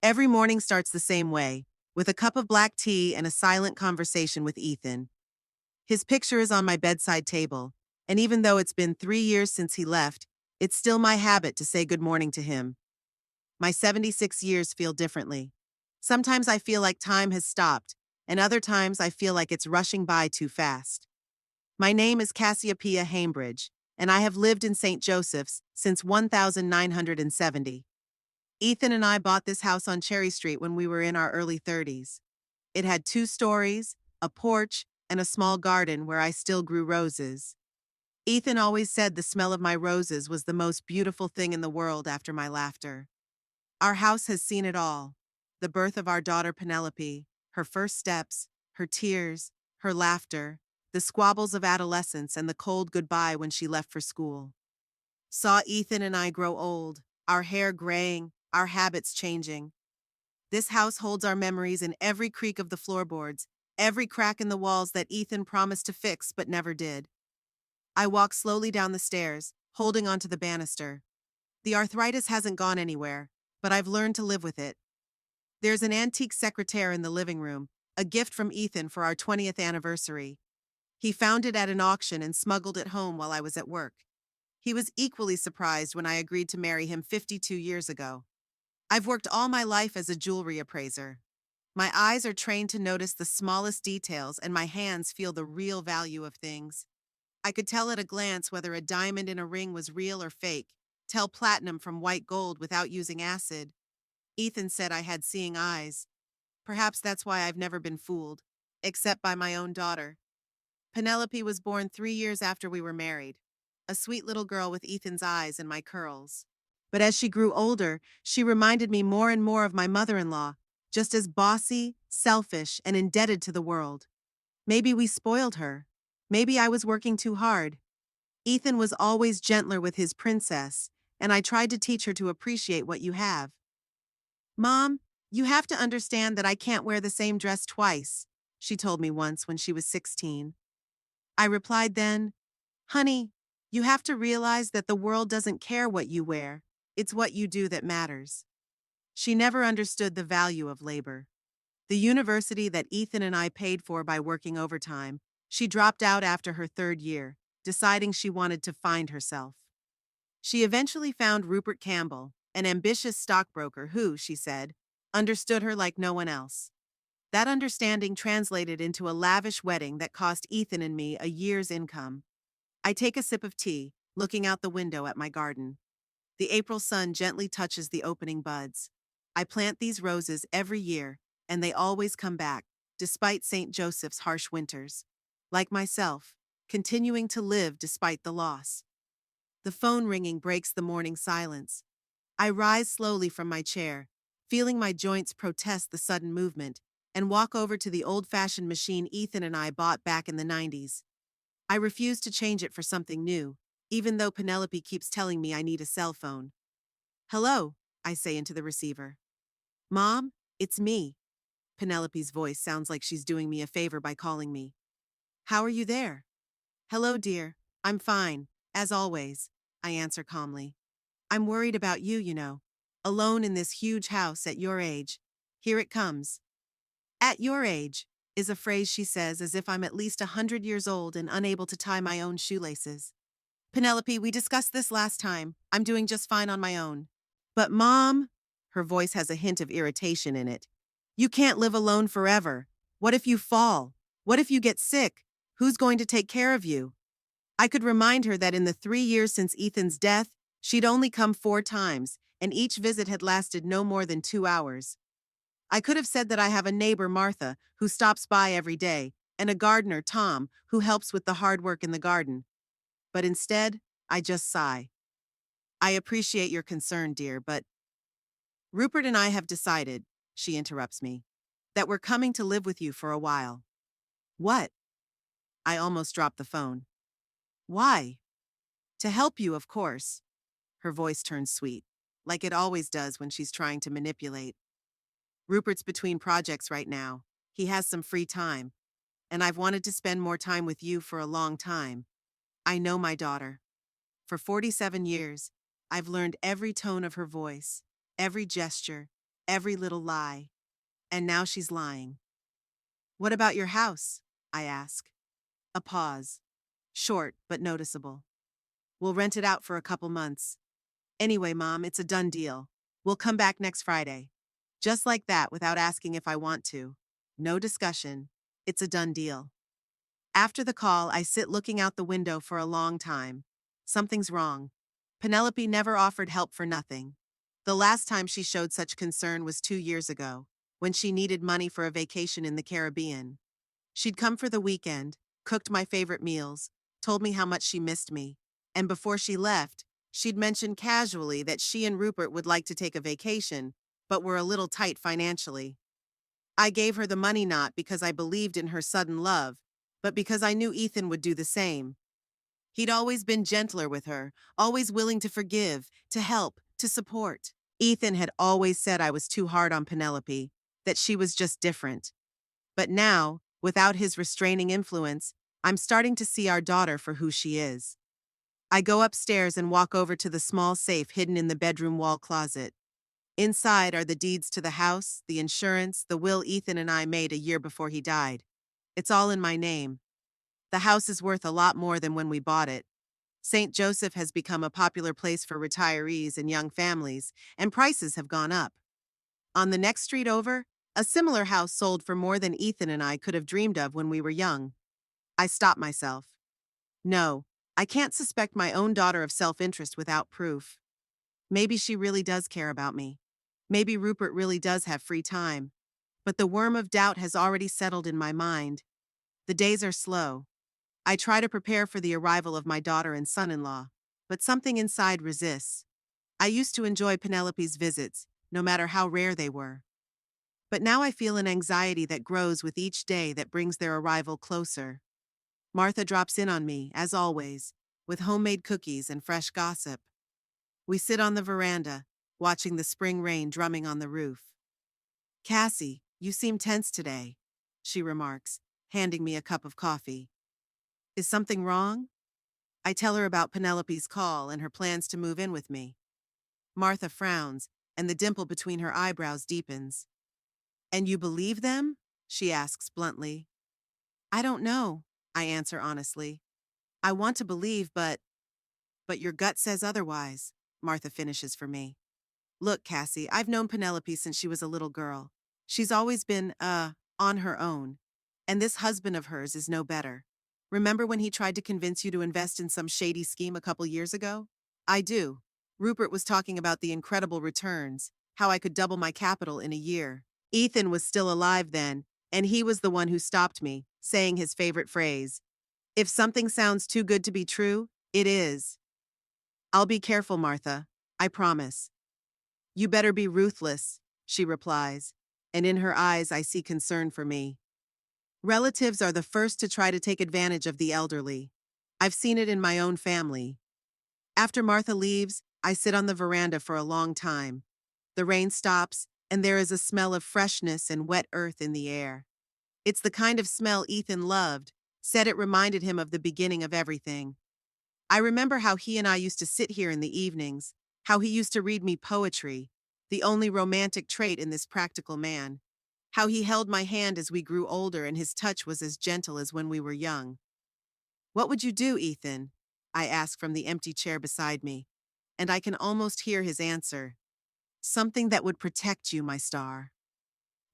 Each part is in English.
Every morning starts the same way, with a cup of black tea and a silent conversation with Ethan. His picture is on my bedside table, and even though it's been 3 years since he left, it's still my habit to say good morning to him. My 76 years feel differently. Sometimes I feel like time has stopped, and other times I feel like it's rushing by too fast. My name is Cassiopeia Hambridge, and I have lived in St. Joseph's since 1970. Ethan and I bought this house on Cherry Street when we were in our early 30s. It had 2 stories, a porch, and a small garden where I still grew roses. Ethan always said the smell of my roses was the most beautiful thing in the world after my laughter. Our house has seen it all: the birth of our daughter Penelope, her first steps, her tears, her laughter, the squabbles of adolescence, and the cold goodbye when she left for school. Saw Ethan and I grow old, our hair graying, our habits changing. This house holds our memories in every creak of the floorboards, every crack in the walls that Ethan promised to fix but never did. I walk slowly down the stairs, holding onto the banister. The arthritis hasn't gone anywhere, but I've learned to live with it. There's an antique secretaire in the living room, a gift from Ethan for our 20th anniversary. He found it at an auction and smuggled it home while I was at work. He was equally surprised when I agreed to marry him 52 years ago. I've worked all my life as a jewelry appraiser. My eyes are trained to notice the smallest details, and my hands feel the real value of things. I could tell at a glance whether a diamond in a ring was real or fake, tell platinum from white gold without using acid. Ethan said I had seeing eyes. Perhaps that's why I've never been fooled, except by my own daughter. Penelope was born 3 years after we were married, a sweet little girl with Ethan's eyes and my curls. But as she grew older, she reminded me more and more of my mother-in-law, just as bossy, selfish, and indebted to the world. Maybe we spoiled her. Maybe I was working too hard. Ethan was always gentler with his princess, and I tried to teach her to appreciate what you have. Mom, you have to understand that I can't wear the same dress twice, she told me once when she was 16. I replied then, Honey, you have to realize that the world doesn't care what you wear. It's what you do that matters. She never understood the value of labor. The university that Ethan and I paid for by working overtime, she dropped out after her 3rd year, deciding she wanted to find herself. She eventually found Rupert Campbell, an ambitious stockbroker who, she said, understood her like no one else. That understanding translated into a lavish wedding that cost Ethan and me a year's income. I take a sip of tea, looking out the window at my garden. The April sun gently touches the opening buds. I plant these roses every year, and they always come back, despite St. Joseph's harsh winters. Like myself, continuing to live despite the loss. The phone ringing breaks the morning silence. I rise slowly from my chair, feeling my joints protest the sudden movement, and walk over to the old-fashioned machine Ethan and I bought back in the 90s. I refuse to change it for something new, even though Penelope keeps telling me I need a cell phone. Hello, I say into the receiver. Mom, it's me. Penelope's voice sounds like she's doing me a favor by calling me. How are you there? Hello, dear. I'm fine, as always, I answer calmly. I'm worried about you, you know. Alone in this huge house at your age. Here it comes. At your age is a phrase she says as if I'm at least 100 years old and unable to tie my own shoelaces. Penelope, we discussed this last time. I'm doing just fine on my own. But Mom, her voice has a hint of irritation in it. You can't live alone forever. What if you fall? What if you get sick? Who's going to take care of you? I could remind her that in the 3 years since Ethan's death, she'd only come 4 times, and each visit had lasted no more than 2 hours. I could have said that I have a neighbor, Martha, who stops by every day, and a gardener, Tom, who helps with the hard work in the garden. But instead, I just sigh. I appreciate your concern, dear, but Rupert and I have decided, she interrupts me, that we're coming to live with you for a while. What? I almost dropped the phone. Why? To help you, of course. Her voice turns sweet, like it always does when she's trying to manipulate. Rupert's between projects right now. He has some free time, and I've wanted to spend more time with you for a long time. I know my daughter. For 47 years, I've learned every tone of her voice, every gesture, Every little lie. And now she's lying. What about your house? I ask. A pause. Short, but noticeable. We'll rent it out for a couple months. Anyway, Mom, it's a done deal. We'll come back next Friday. Just like that, without asking if I want to. No discussion. It's a done deal. After the call, I sit looking out the window for a long time. Something's wrong. Penelope never offered help for nothing. The last time she showed such concern was 2 years ago, when she needed money for a vacation in the Caribbean. She'd come for the weekend, cooked my favorite meals, told me how much she missed me, and before she left, she'd mentioned casually that she and Rupert would like to take a vacation, but were a little tight financially. I gave her the money not because I believed in her sudden love, but because I knew Ethan would do the same. He'd always been gentler with her, always willing to forgive, to help, to support. Ethan had always said I was too hard on Penelope, that she was just different. But now, without his restraining influence, I'm starting to see our daughter for who she is. I go upstairs and walk over to the small safe hidden in the bedroom wall closet. Inside are the deeds to the house, the insurance, the will Ethan and I made a year before he died. It's all in my name. The house is worth a lot more than when we bought it. St. Joseph has become a popular place for retirees and young families, and prices have gone up. On the next street over, a similar house sold for more than Ethan and I could have dreamed of when we were young. I stop myself. No, I can't suspect my own daughter of self-interest without proof. Maybe she really does care about me. Maybe Rupert really does have free time. But the worm of doubt has already settled in my mind. The days are slow. I try to prepare for the arrival of my daughter and son-in-law, but something inside resists. I used to enjoy Penelope's visits, no matter how rare they were. But now I feel an anxiety that grows with each day that brings their arrival closer. Martha drops in on me, as always, with homemade cookies and fresh gossip. We sit on the veranda, watching the spring rain drumming on the roof. "Cassie, you seem tense today," she remarks, handing me a cup of coffee. "Is something wrong?" I tell her about Penelope's call and her plans to move in with me. Martha frowns, and the dimple between her eyebrows deepens. "And you believe them?" she asks bluntly. "I don't know," I answer honestly. "I want to believe, but your gut says otherwise," Martha finishes for me. "Look, Cassie, I've known Penelope since she was a little girl. She's always been, on her own. And this husband of hers is no better. Remember when he tried to convince you to invest in some shady scheme a couple years ago? I do. Rupert was talking about the incredible returns, how I could double my capital in a year. Ethan was still alive then, and he was the one who stopped me, saying his favorite phrase, 'If something sounds too good to be true, it is.' I'll be careful, Martha. I promise." "You better be ruthless," she replies, and in her eyes I see concern for me. Relatives are the first to try to take advantage of the elderly. I've seen it in my own family. After Martha leaves, I sit on the veranda for a long time. The rain stops, and there is a smell of freshness and wet earth in the air. It's the kind of smell Ethan loved, said it reminded him of the beginning of everything. I remember how he and I used to sit here in the evenings, how he used to read me poetry, the only romantic trait in this practical man. How he held my hand as we grew older and his touch was as gentle as when we were young. "What would you do, Ethan?" I ask from the empty chair beside me, and I can almost hear his answer. "Something that would protect you, my star."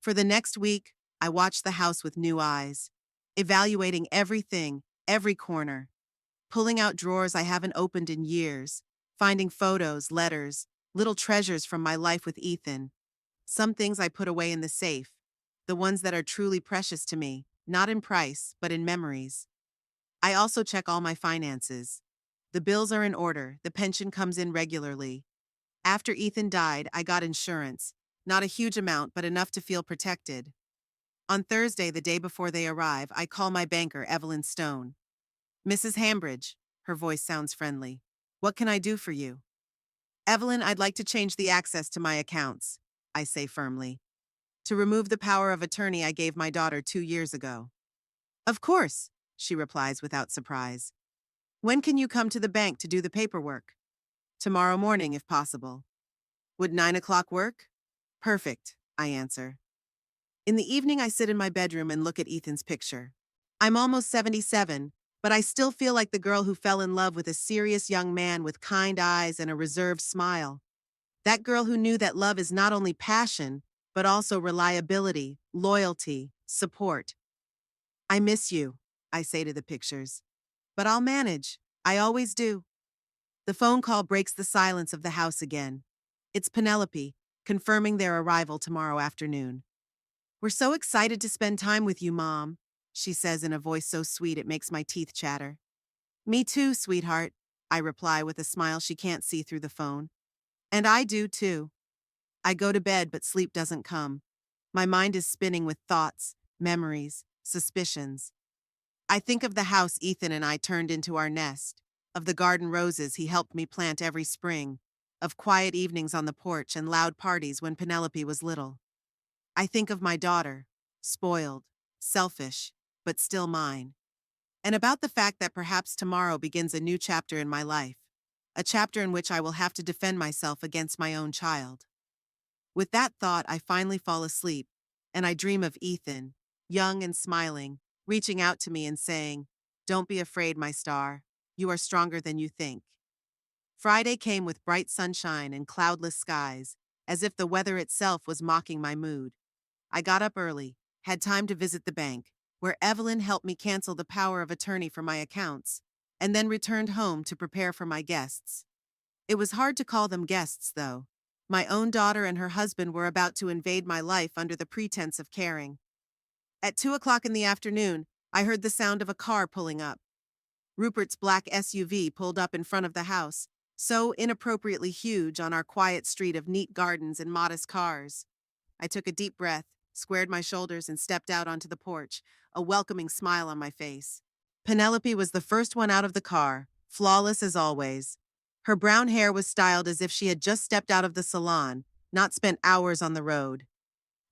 For the next week, I watched the house with new eyes, evaluating everything, every corner, pulling out drawers I haven't opened in years, finding photos, letters, little treasures from my life with Ethan. Some things I put away in the safe, the ones that are truly precious to me, not in price, but in memories. I also check all my finances. The bills are in order, the pension comes in regularly. After Ethan died, I got insurance. Not a huge amount, but enough to feel protected. On Thursday, the day before they arrive, I call my banker, Evelyn Stone. "Mrs. Hambridge," her voice sounds friendly. "What can I do for you?" "Evelyn, I'd like to change the access to my accounts," I say firmly. "To remove the power of attorney I gave my daughter 2 years ago." "Of course," she replies without surprise. "When can you come to the bank to do the paperwork?" "Tomorrow morning, if possible." "Would 9 o'clock work?" Perfect, I answer. In the evening, I sit in my bedroom and look at Ethan's picture. I'm almost 77, but I still feel like the girl who fell in love with a serious young man with kind eyes and a reserved smile. That girl who knew that love is not only passion, but also reliability, loyalty, support. I miss you, I say to the pictures. But I'll manage. I always do. The phone call breaks the silence of the house again. It's Penelope, confirming their arrival tomorrow afternoon. "We're so excited to spend time with you, Mom," she says in a voice so sweet it makes my teeth chatter. "Me too, sweetheart," I reply with a smile she can't see through the phone. "And I do too." I go to bed, but sleep doesn't come. My mind is spinning with thoughts, memories, suspicions. I think of the house Ethan and I turned into our nest, of the garden roses he helped me plant every spring, of quiet evenings on the porch and loud parties when Penelope was little. I think of my daughter, spoiled, selfish, but still mine, and about the fact that perhaps tomorrow begins a new chapter in my life, a chapter in which I will have to defend myself against my own child. With that thought, I finally fall asleep, and I dream of Ethan, young and smiling, reaching out to me and saying, "Don't be afraid, my star. You are stronger than you think." Friday came with bright sunshine and cloudless skies, as if the weather itself was mocking my mood. I got up early, had time to visit the bank, where Evelyn helped me cancel the power of attorney for my accounts, and then returned home to prepare for my guests. It was hard to call them guests, though. My own daughter and her husband were about to invade my life under the pretense of caring. At 2 o'clock in the afternoon, I heard the sound of a car pulling up. Rupert's black SUV pulled up in front of the house, so inappropriately huge on our quiet street of neat gardens and modest cars. I took a deep breath, squared my shoulders, and stepped out onto the porch, a welcoming smile on my face. Penelope was the first one out of the car, flawless as always. Her brown hair was styled as if she had just stepped out of the salon, not spent hours on the road.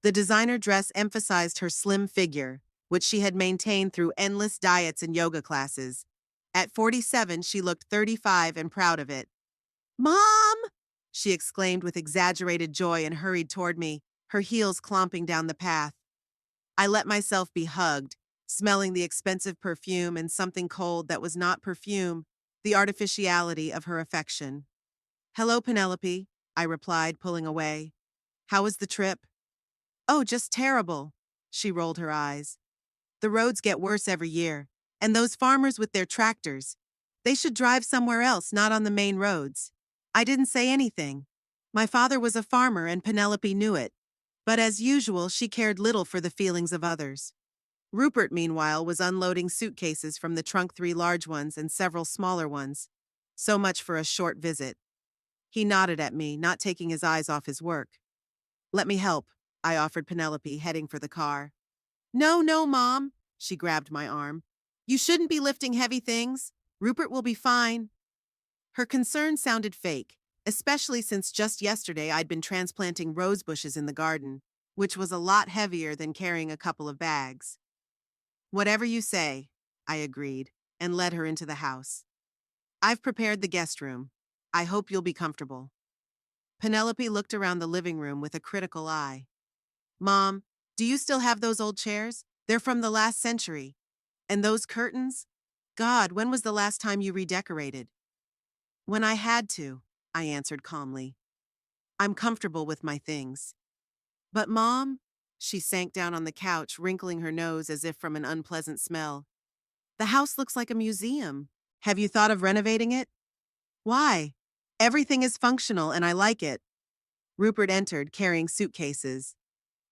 The designer dress emphasized her slim figure, which she had maintained through endless diets and yoga classes. At 47, she looked 35 and proud of it. "Mom!" she exclaimed with exaggerated joy and hurried toward me, her heels clomping down the path. I let myself be hugged, smelling the expensive perfume and something cold that was not perfume, the artificiality of her affection. "Hello, Penelope," I replied, pulling away. "How was the trip?" "Oh, just terrible," she rolled her eyes. "The roads get worse every year, and those farmers with their tractors, they should drive somewhere else, not on the main roads." I didn't say anything. My father was a farmer and Penelope knew it. But as usual, she cared little for the feelings of others. Rupert, meanwhile, was unloading suitcases from the trunk, 3 large ones and several smaller ones. So much for a short visit. He nodded at me, not taking his eyes off his work. "Let me help," I offered Penelope, heading for the car. "No, no, Mom," she grabbed my arm. "You shouldn't be lifting heavy things. Rupert will be fine." Her concern sounded fake, especially since just yesterday I'd been transplanting rose bushes in the garden, which was a lot heavier than carrying a couple of bags. "Whatever you say," I agreed, and led her into the house. "I've prepared the guest room. I hope you'll be comfortable." Penelope looked around the living room with a critical eye. "Mom, do you still have those old chairs? They're from the last century. And those curtains? God, when was the last time you redecorated?" "When I had to," I answered calmly. "I'm comfortable with my things." "But Mom," she sank down on the couch, wrinkling her nose as if from an unpleasant smell. "The house looks like a museum. Have you thought of renovating it?" "Why? Everything is functional and I like it." Rupert entered, carrying suitcases.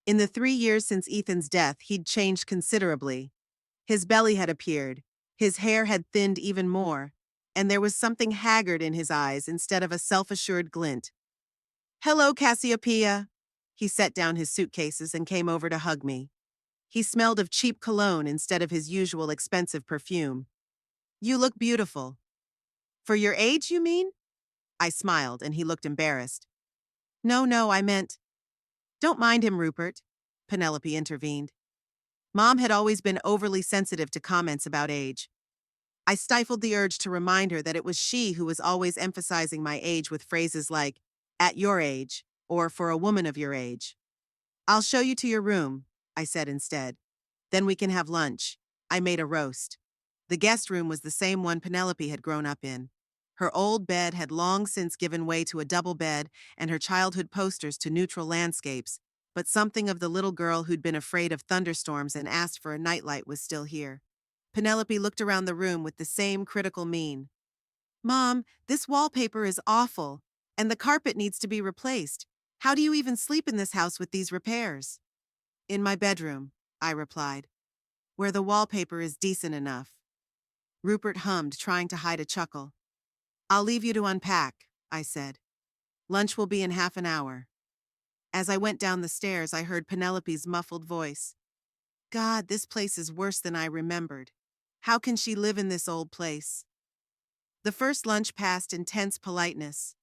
In the 3 years since Ethan's death, he'd changed considerably. His belly had appeared, his hair had thinned even more, and there was something haggard in his eyes instead of a self-assured glint. "Hello, Cassiopeia." He set down his suitcases and came over to hug me. He smelled of cheap cologne instead of his usual expensive perfume. "You look beautiful." "For your age, you mean?" I smiled, and he looked embarrassed. "No, no, I meant—" "Don't mind him, Rupert," Penelope intervened. Mom had always been overly sensitive to comments about age. I stifled the urge to remind her that it was she who was always emphasizing my age with phrases like, "at your age." or for a woman of your age. I'll show you to your room, I said instead. Then we can have lunch. I made a roast. The guest room was the same one Penelope had grown up in. Her old bed had long since given way to a double bed and her childhood posters to neutral landscapes, but something of the little girl who'd been afraid of thunderstorms and asked for a nightlight was still here. Penelope looked around the room with the same critical mien. Mom, this wallpaper is awful, and the carpet needs to be replaced. How do you even sleep in this house with these repairs? In my bedroom, I replied, where the wallpaper is decent enough. Rupert hummed, trying to hide a chuckle. I'll leave you to unpack, I said. Lunch will be in half an hour. As I went down the stairs, I heard Penelope's muffled voice. God, this place is worse than I remembered. How can she live in this old place? The first lunch passed in tense politeness.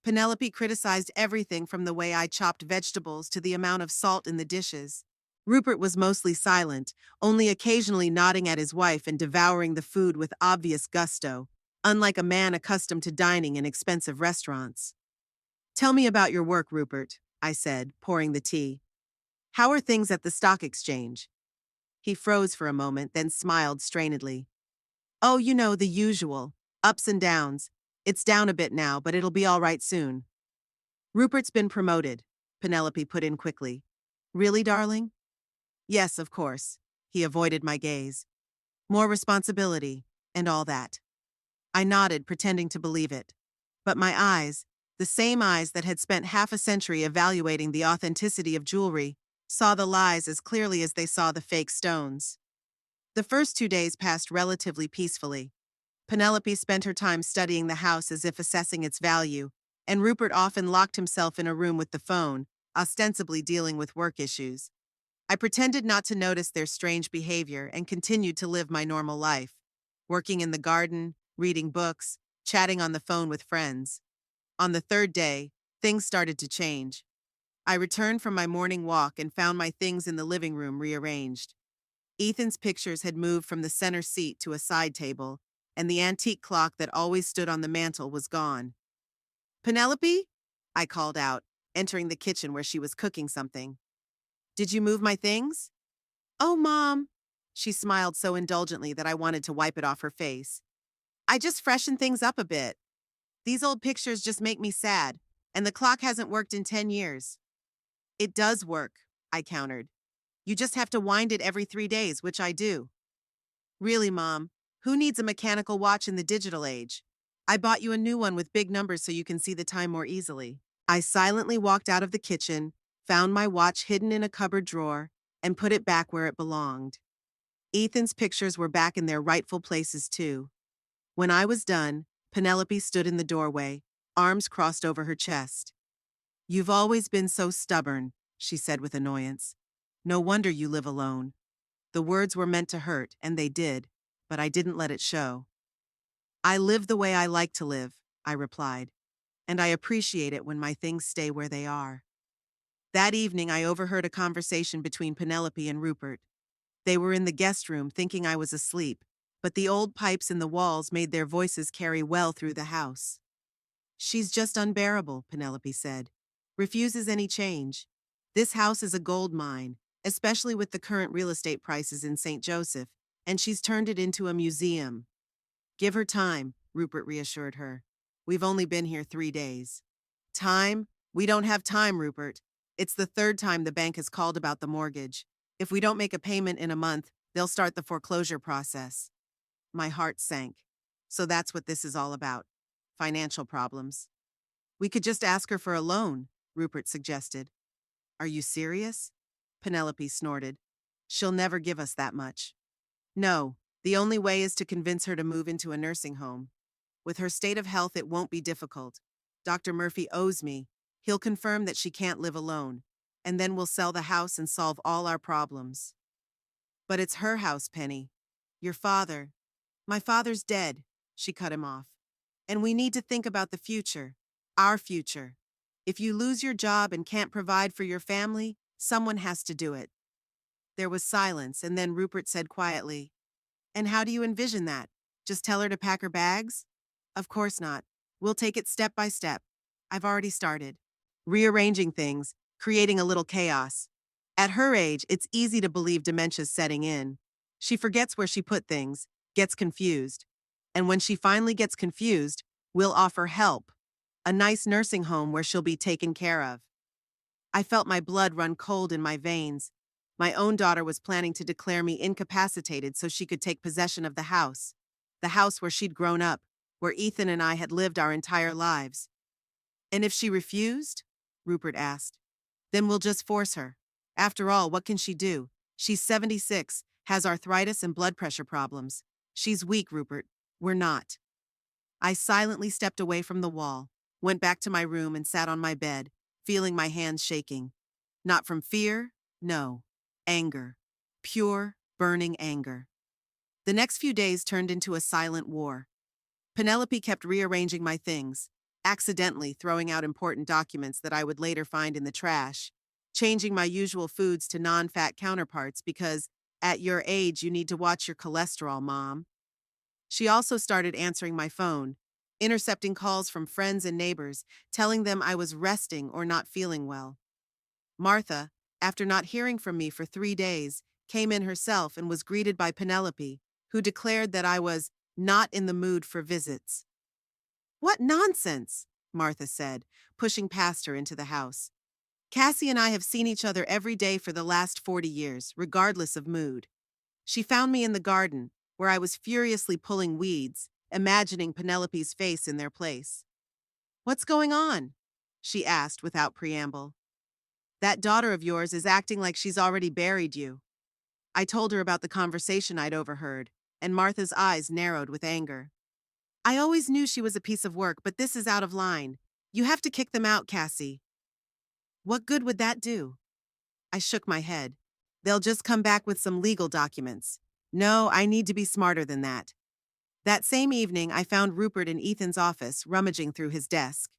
Penelope criticized everything from the way I chopped vegetables to the amount of salt in the dishes. Rupert was mostly silent, only occasionally nodding at his wife and devouring the food with obvious gusto, unlike a man accustomed to dining in expensive restaurants. Tell me about your work, Rupert, I said, pouring the tea. How are things at the stock exchange? He froze for a moment, then smiled strainedly. Oh, you know, the usual. Ups and downs. It's down a bit now, but it'll be all right soon. Rupert's been promoted, Penelope put in quickly. Really, darling? Yes, of course. He avoided my gaze. More responsibility, and all that. I nodded, pretending to believe it. But my eyes, the same eyes that had spent half a century evaluating the authenticity of jewelry, saw the lies as clearly as they saw the fake stones. The first 2 days passed relatively peacefully. Penelope spent her time studying the house as if assessing its value, and Rupert often locked himself in a room with the phone, ostensibly dealing with work issues. I pretended not to notice their strange behavior and continued to live my normal life, working in the garden, reading books, chatting on the phone with friends. On the third day, things started to change. I returned from my morning walk and found my things in the living room rearranged. Ethan's pictures had moved from the center seat to a side table, and the antique clock that always stood on the mantel was gone. Penelope? I called out, entering the kitchen where she was cooking something. Did you move my things? Oh, Mom. She smiled so indulgently that I wanted to wipe it off her face. I just freshened things up a bit. These old pictures just make me sad, and the clock hasn't worked in 10 years. It does work, I countered. You just have to wind it every 3 days, which I do. Really, Mom? Who needs a mechanical watch in the digital age? I bought you a new one with big numbers so you can see the time more easily. I silently walked out of the kitchen, found my watch hidden in a cupboard drawer, and put it back where it belonged. Ethan's pictures were back in their rightful places, too. When I was done, Penelope stood in the doorway, arms crossed over her chest. You've always been so stubborn, she said with annoyance. No wonder you live alone. The words were meant to hurt, and they did, but I didn't let it show. I live the way I like to live, I replied, and I appreciate it when my things stay where they are. That evening, I overheard a conversation between Penelope and Rupert. They were in the guest room thinking I was asleep, but the old pipes in the walls made their voices carry well through the house. She's just unbearable, Penelope said. Refuses any change. This house is a gold mine, especially with the current real estate prices in St. Joseph, and she's turned it into a museum. Give her time, Rupert reassured her. We've only been here 3 days. Time? We don't have time, Rupert. It's the third time the bank has called about the mortgage. If we don't make a payment in a month, they'll start the foreclosure process. My heart sank. So that's what this is all about. Financial problems. We could just ask her for a loan, Rupert suggested. Are you serious? Penelope snorted. She'll never give us that much. No, the only way is to convince her to move into a nursing home. With her state of health, it won't be difficult. Dr. Murphy owes me. He'll confirm that she can't live alone, and then we'll sell the house and solve all our problems. But it's her house, Penny. Your father. My father's dead, she cut him off. And we need to think about the future. Our future. If you lose your job and can't provide for your family, someone has to do it. There was silence, and then Rupert said quietly, And how do you envision that? Just tell her to pack her bags? Of course not. We'll take it step by step. I've already started. rearranging things, creating a little chaos. At her age, it's easy to believe dementia's setting in. She forgets where she put things, gets confused. And when she finally gets confused, we'll offer help, a nice nursing home where she'll be taken care of. I felt my blood run cold in my veins. My own daughter was planning to declare me incapacitated so she could take possession of the house where she'd grown up, where Ethan and I had lived our entire lives. And if she refused? Rupert asked. Then we'll just force her. After all, what can she do? She's 76, has arthritis and blood pressure problems. She's weak, Rupert. We're not. I silently stepped away from the wall, went back to my room and sat on my bed, feeling my hands shaking. Not from fear, no. Anger. Pure, burning anger. The next few days turned into a silent war. Penelope kept rearranging my things, accidentally throwing out important documents that I would later find in the trash, changing my usual foods to non-fat counterparts because, at your age, you need to watch your cholesterol, Mom. She also started answering my phone, intercepting calls from friends and neighbors, telling them I was resting or not feeling well. Martha, after not hearing from me for 3 days, came in herself and was greeted by Penelope, who declared that I was not in the mood for visits. What nonsense, Martha said, pushing past her into the house. Cassie and I have seen each other every day for the last 40 years, regardless of mood. She found me in the garden, where I was furiously pulling weeds, imagining Penelope's face in their place. What's going on? She asked without preamble. That daughter of yours is acting like she's already buried you. I told her about the conversation I'd overheard, and Martha's eyes narrowed with anger. I always knew she was a piece of work, but this is out of line. You have to kick them out, Cassie. What good would that do? I shook my head. They'll just come back with some legal documents. No, I need to be smarter than that. That same evening, I found Rupert in Ethan's office, rummaging through his desk.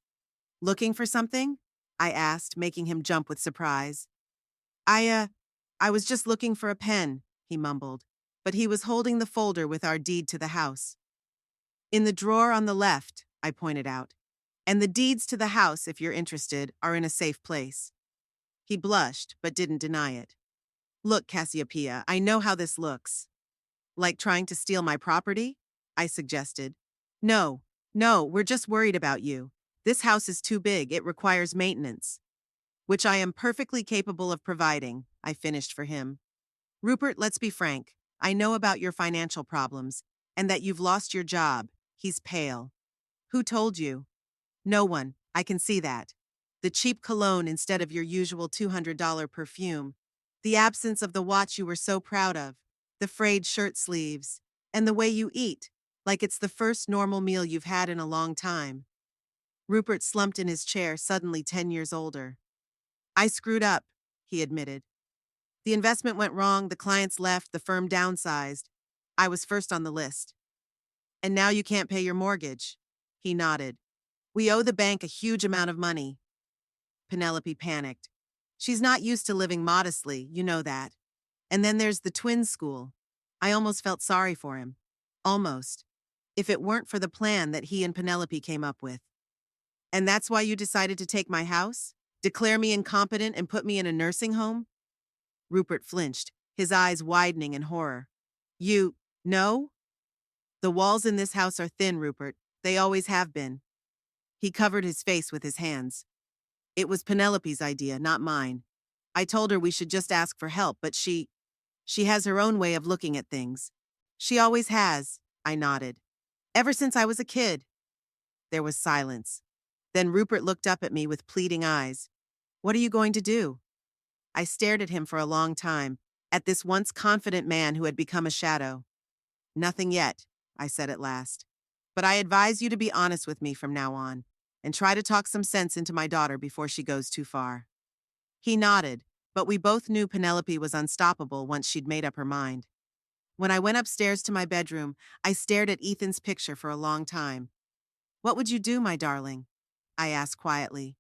Looking for something? I asked, making him jump with surprise. I was just looking for a pen, he mumbled, but he was holding the folder with our deed to the house. In the drawer on the left, I pointed out. And the deeds to the house, if you're interested, are in a safe place. He blushed, but didn't deny it. Look, Cassiopeia, I know how this looks. Like trying to steal my property? I suggested. No, we're just worried about you. This house is too big, it requires maintenance. Which I am perfectly capable of providing, I finished for him. Rupert, let's be frank. I know about your financial problems, and that you've lost your job. He's pale. Who told you? No one, I can see that. The cheap cologne instead of your usual $200 perfume. The absence of the watch you were so proud of. The frayed shirt sleeves. And the way you eat, like it's the first normal meal you've had in a long time. Rupert slumped in his chair, suddenly 10 years older. I screwed up, he admitted. The investment went wrong, the clients left, the firm downsized. I was first on the list. And now you can't pay your mortgage. He nodded. We owe the bank a huge amount of money. Penelope panicked. She's not used to living modestly, you know that. And then there's the twins' school. I almost felt sorry for him. Almost. If it weren't for the plan that he and Penelope came up with. And that's why you decided to take my house? Declare me incompetent and put me in a nursing home? Rupert flinched, his eyes widening in horror. You, no? The walls in this house are thin, Rupert. They always have been. He covered his face with his hands. It was Penelope's idea, not mine. I told her we should just ask for help, but she has her own way of looking at things. She always has, I nodded. Ever since I was a kid. There was silence. Then Rupert looked up at me with pleading eyes. What are you going to do? I stared at him for a long time, at this once confident man who had become a shadow. Nothing yet, I said at last. But I advise you to be honest with me from now on, and try to talk some sense into my daughter before she goes too far. He nodded, but we both knew Penelope was unstoppable once she'd made up her mind. When I went upstairs to my bedroom, I stared at Ethan's picture for a long time. What would you do, my darling? I asked quietly.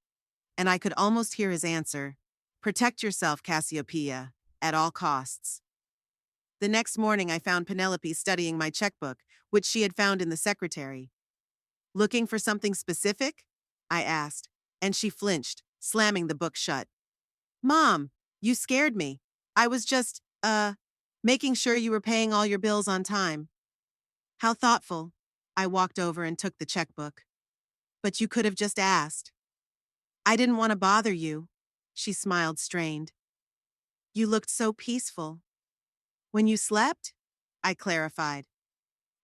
And I could almost hear his answer. Protect yourself, Cassiopeia, at all costs. The next morning I found Penelope studying my checkbook, which she had found in the secretary. Looking for something specific? I asked, and she flinched, slamming the book shut. Mom, you scared me. I was just, making sure you were paying all your bills on time. How thoughtful. I walked over and took the checkbook. But you could have just asked. I didn't want to bother you. She smiled strained. You looked so peaceful. When you slept? I clarified.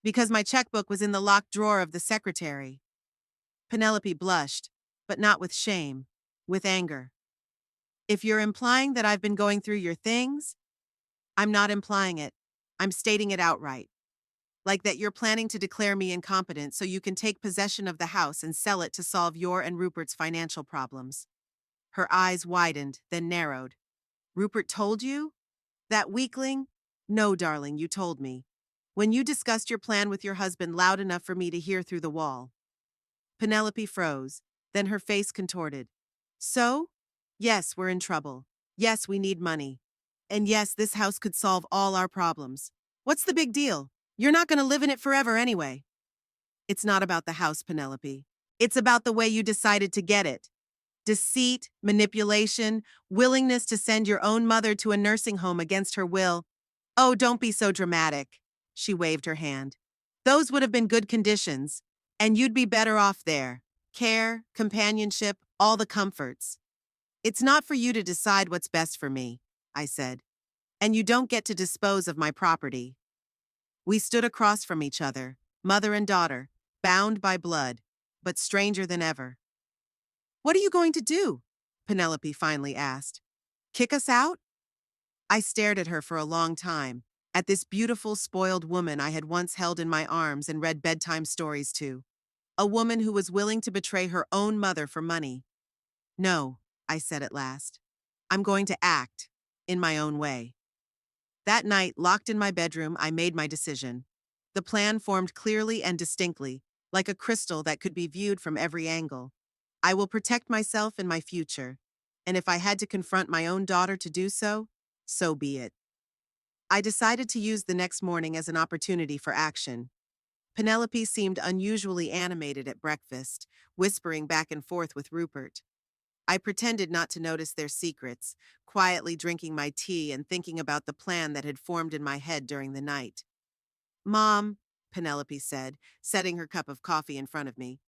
Because my checkbook was in the locked drawer of the secretary. Penelope blushed, but not with shame, with anger. If you're implying that I've been going through your things, I'm not implying it. I'm stating it outright. Like that you're planning to declare me incompetent so you can take possession of the house and sell it to solve your and Rupert's financial problems. Her eyes widened, then narrowed. Rupert told you? That weakling? No, darling, you told me. When you discussed your plan with your husband loud enough for me to hear through the wall. Penelope froze, then her face contorted. So? Yes, we're in trouble. Yes, we need money. And yes, this house could solve all our problems. What's the big deal? You're not going to live in it forever anyway. It's not about the house, Penelope. It's about the way you decided to get it. Deceit, manipulation, willingness to send your own mother to a nursing home against her will. Oh, don't be so dramatic. She waved her hand. Those would have been good conditions, and you'd be better off there. Care, companionship, all the comforts. It's not for you to decide what's best for me, I said. And you don't get to dispose of my property. We stood across from each other, mother and daughter, bound by blood, but stranger than ever. What are you going to do? Penelope finally asked. Kick us out? I stared at her for a long time, at this beautiful, spoiled woman I had once held in my arms and read bedtime stories to. A woman who was willing to betray her own mother for money. No, I said at last. I'm going to act, in my own way. That night, locked in my bedroom, I made my decision. The plan formed clearly and distinctly, like a crystal that could be viewed from every angle. I will protect myself and my future, and if I had to confront my own daughter to do so, so be it. I decided to use the next morning as an opportunity for action. Penelope seemed unusually animated at breakfast, whispering back and forth with Rupert. I pretended not to notice their secrets, quietly drinking my tea and thinking about the plan that had formed in my head during the night. Mom, Penelope said, setting her cup of coffee in front of me.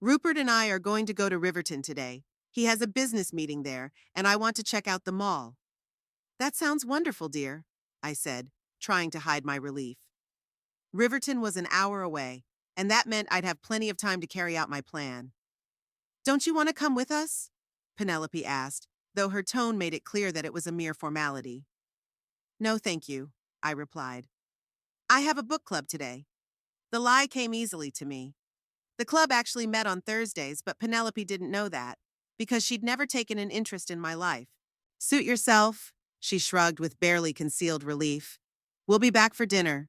Rupert and I are going to go to Riverton today. He has a business meeting there, and I want to check out the mall. That sounds wonderful, dear, I said, trying to hide my relief. Riverton was an hour away, and that meant I'd have plenty of time to carry out my plan. Don't you want to come with us? Penelope asked, though her tone made it clear that it was a mere formality. No, thank you, I replied. I have a book club today. The lie came easily to me. The club actually met on Thursdays, but Penelope didn't know that, because she'd never taken an interest in my life. Suit yourself, she shrugged with barely concealed relief. We'll be back for dinner.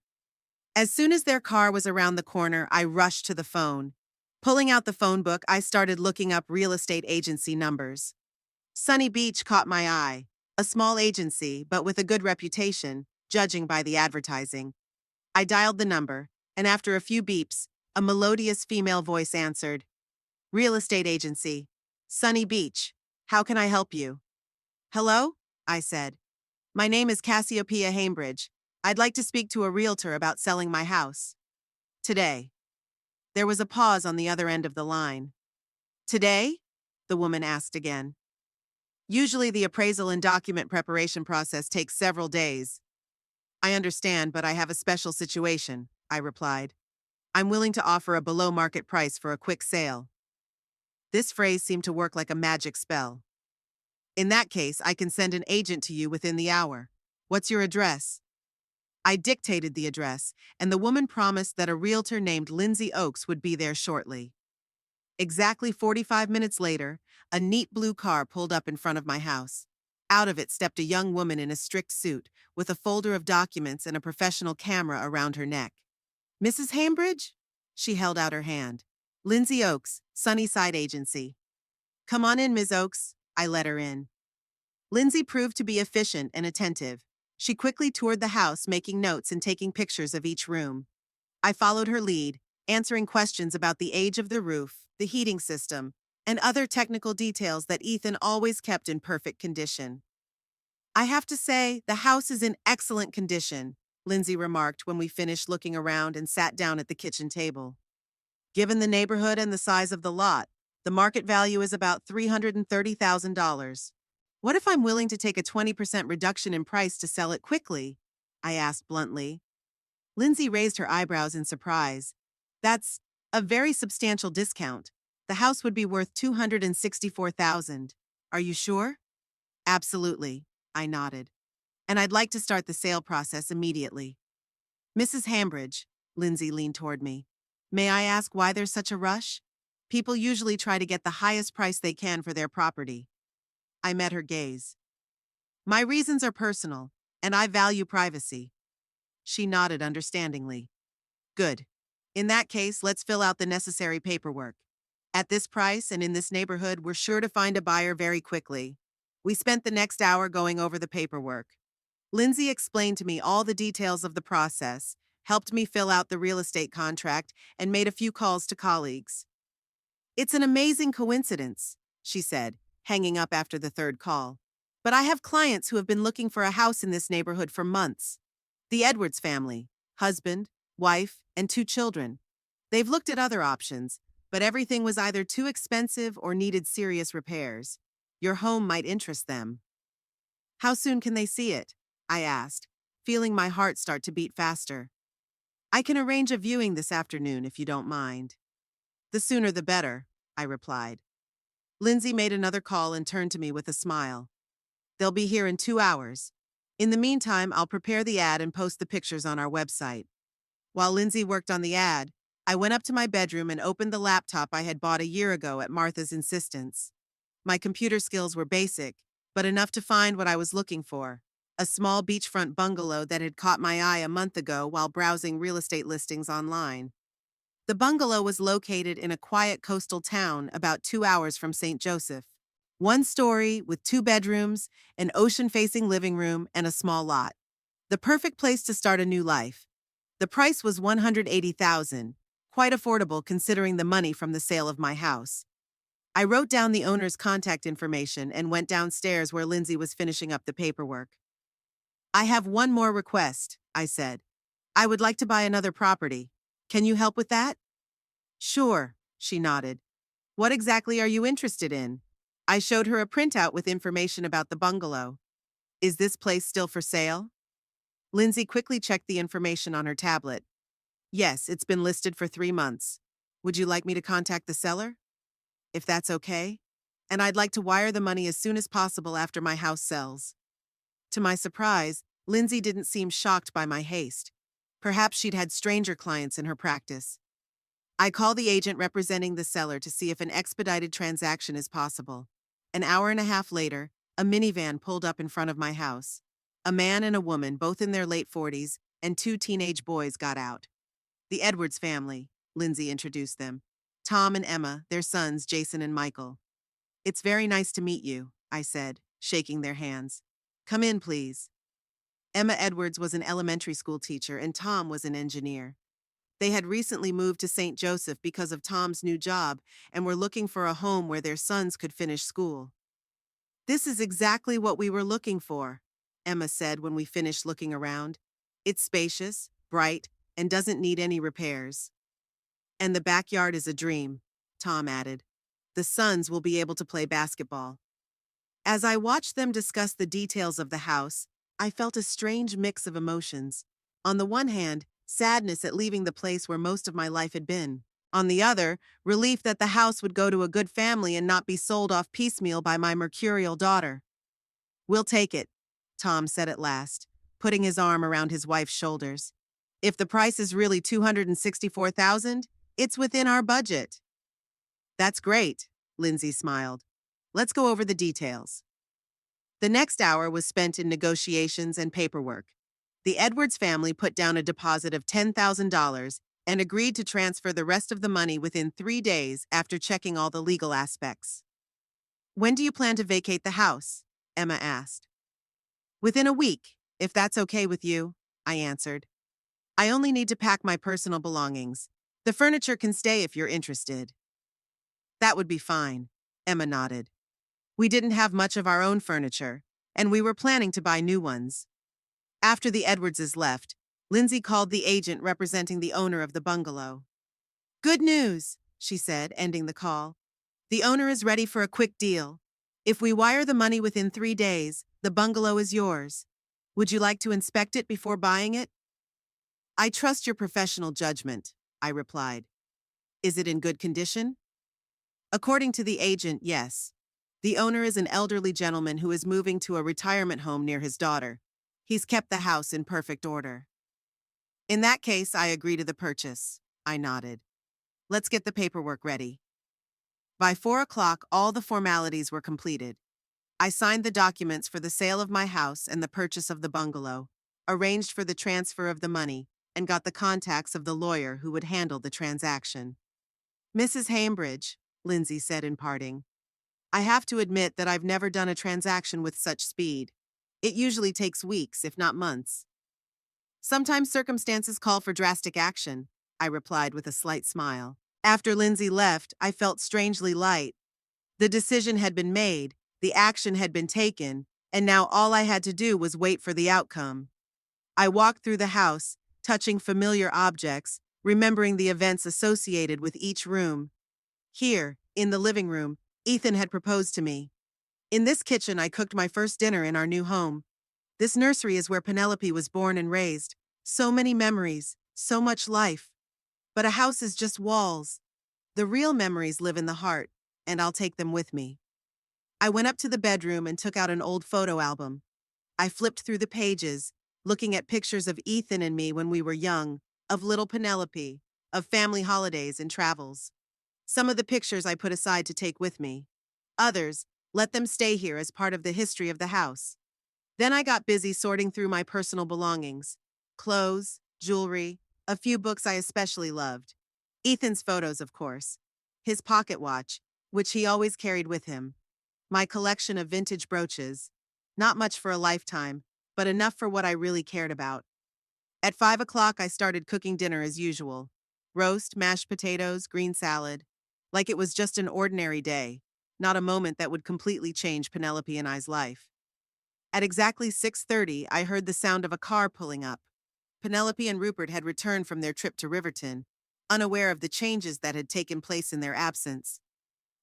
As soon as their car was around the corner, I rushed to the phone. Pulling out the phone book, I started looking up real estate agency numbers. Sunny Beach caught my eye, a small agency, but with a good reputation, judging by the advertising. I dialed the number, and after a few beeps, a melodious female voice answered. Real estate agency. Sunny Beach. How can I help you? Hello? I said. My name is Cassiopeia Hambridge. I'd like to speak to a realtor about selling my house. Today. There was a pause on the other end of the line. Today? The woman asked again. Usually the appraisal and document preparation process takes several days. I understand, but I have a special situation, I replied. I'm willing to offer a below-market price for a quick sale. This phrase seemed to work like a magic spell. In that case, I can send an agent to you within the hour. What's your address? I dictated the address, and the woman promised that a realtor named Lindsay Oakes would be there shortly. Exactly 45 minutes later, a neat blue car pulled up in front of my house. Out of it stepped a young woman in a strict suit, with a folder of documents and a professional camera around her neck. Mrs. Hambridge? She held out her hand. Lindsay Oakes, Sunnyside Agency. Come on in, Ms. Oakes. I let her in. Lindsay proved to be efficient and attentive. She quickly toured the house, making notes and taking pictures of each room. I followed her lead, answering questions about the age of the roof, the heating system, and other technical details that Ethan always kept in perfect condition. I have to say, the house is in excellent condition, Lindsay remarked when we finished looking around and sat down at the kitchen table. Given the neighborhood and the size of the lot, the market value is about $330,000. What if I'm willing to take a 20% reduction in price to sell it quickly? I asked bluntly. Lindsay raised her eyebrows in surprise. That's a very substantial discount. The house would be worth $264,000. Are you sure? Absolutely, I nodded. And I'd like to start the sale process immediately. Mrs. Hambridge, Lindsay leaned toward me. May I ask why there's such a rush? People usually try to get the highest price they can for their property. I met her gaze. My reasons are personal, and I value privacy. She nodded understandingly. Good. In that case, let's fill out the necessary paperwork. At this price and in this neighborhood, we're sure to find a buyer very quickly. We spent the next hour going over the paperwork. Lindsay explained to me all the details of the process, helped me fill out the real estate contract, and made a few calls to colleagues. It's an amazing coincidence, she said, hanging up after the third call. But I have clients who have been looking for a house in this neighborhood for months. The Edwards family, husband, wife, and 2 children. They've looked at other options, but everything was either too expensive or needed serious repairs. Your home might interest them. How soon can they see it? I asked, feeling my heart start to beat faster. I can arrange a viewing this afternoon if you don't mind. The sooner the better, I replied. Lindsay made another call and turned to me with a smile. They'll be here in 2 hours. In the meantime, I'll prepare the ad and post the pictures on our website. While Lindsay worked on the ad, I went up to my bedroom and opened the laptop I had bought a year ago at Martha's insistence. My computer skills were basic, but enough to find what I was looking for. A small beachfront bungalow that had caught my eye a month ago while browsing real estate listings online. The bungalow was located in a quiet coastal town about 2 hours from St. Joseph. 1 story with 2 bedrooms, an ocean-facing living room, and a small lot. The perfect place to start a new life. The price was $180,000, quite affordable considering the money from the sale of my house. I wrote down the owner's contact information and went downstairs where Lindsay was finishing up the paperwork. I have one more request, I said. I would like to buy another property. Can you help with that? Sure, she nodded. What exactly are you interested in? I showed her a printout with information about the bungalow. Is this place still for sale? Lindsay quickly checked the information on her tablet. Yes, it's been listed for 3 months. Would you like me to contact the seller? If that's okay. And I'd like to wire the money as soon as possible after my house sells. To my surprise, Lindsay didn't seem shocked by my haste. Perhaps she'd had stranger clients in her practice. I call the agent representing the seller to see if an expedited transaction is possible. An hour and a half later, a minivan pulled up in front of my house. A man and a woman, both in their late 40s, and 2 teenage boys got out. The Edwards family, Lindsay introduced them. Tom and Emma, their sons Jason and Michael. It's very nice to meet you, I said, shaking their hands. Come in, please. Emma Edwards was an elementary school teacher and Tom was an engineer. They had recently moved to St. Joseph because of Tom's new job and were looking for a home where their sons could finish school. This is exactly what we were looking for, Emma said when we finished looking around. It's spacious, bright, and doesn't need any repairs. And the backyard is a dream, Tom added. The sons will be able to play basketball. As I watched them discuss the details of the house, I felt a strange mix of emotions. On the one hand, sadness at leaving the place where most of my life had been. On the other, relief that the house would go to a good family and not be sold off piecemeal by my mercurial daughter. We'll take it, Tom said at last, putting his arm around his wife's shoulders. If the price is really $264,000, it's within our budget. That's great, Lindsay smiled. Let's go over the details. The next hour was spent in negotiations and paperwork. The Edwards family put down a deposit of $10,000 and agreed to transfer the rest of the money within 3 days after checking all the legal aspects. When do you plan to vacate the house? Emma asked. Within a week, if that's okay with you, I answered. I only need to pack my personal belongings. The furniture can stay if you're interested. That would be fine, Emma nodded. We didn't have much of our own furniture, and we were planning to buy new ones. After the Edwardses left, Lindsay called the agent representing the owner of the bungalow. Good news, she said, ending the call. The owner is ready for a quick deal. If we wire the money within 3 days, the bungalow is yours. Would you like to inspect it before buying it? I trust your professional judgment, I replied. Is it in good condition? According to the agent, yes. The owner is an elderly gentleman who is moving to a retirement home near his daughter. He's kept the house in perfect order. In that case, I agree to the purchase. I nodded. Let's get the paperwork ready. By 4 o'clock, all the formalities were completed. I signed the documents for the sale of my house and the purchase of the bungalow, arranged for the transfer of the money, and got the contacts of the lawyer who would handle the transaction. Mrs. Hambridge, Lindsay said in parting, I have to admit that I've never done a transaction with such speed. It usually takes weeks, if not months. Sometimes circumstances call for drastic action, I replied with a slight smile. After Lindsay left, I felt strangely light. The decision had been made, the action had been taken, and now all I had to do was wait for the outcome. I walked through the house, touching familiar objects, remembering the events associated with each room. Here, in the living room, Ethan had proposed to me. In this kitchen, I cooked my first dinner in our new home. This nursery is where Penelope was born and raised. So many memories, so much life. But a house is just walls. The real memories live in the heart, and I'll take them with me. I went up to the bedroom and took out an old photo album. I flipped through the pages, looking at pictures of Ethan and me when we were young, of little Penelope, of family holidays and travels. Some of the pictures I put aside to take with me. Others, let them stay here as part of the history of the house. Then I got busy sorting through my personal belongings. Clothes, jewelry, a few books I especially loved. Ethan's photos, of course. His pocket watch, which he always carried with him. My collection of vintage brooches. Not much for a lifetime, but enough for what I really cared about. At 5 o'clock, I started cooking dinner as usual. Roast, mashed potatoes, green salad. Like it was just an ordinary day, not a moment that would completely change Penelope and I's life. At exactly 6:30, I heard the sound of a car pulling up. Penelope and Rupert had returned from their trip to Riverton, unaware of the changes that had taken place in their absence.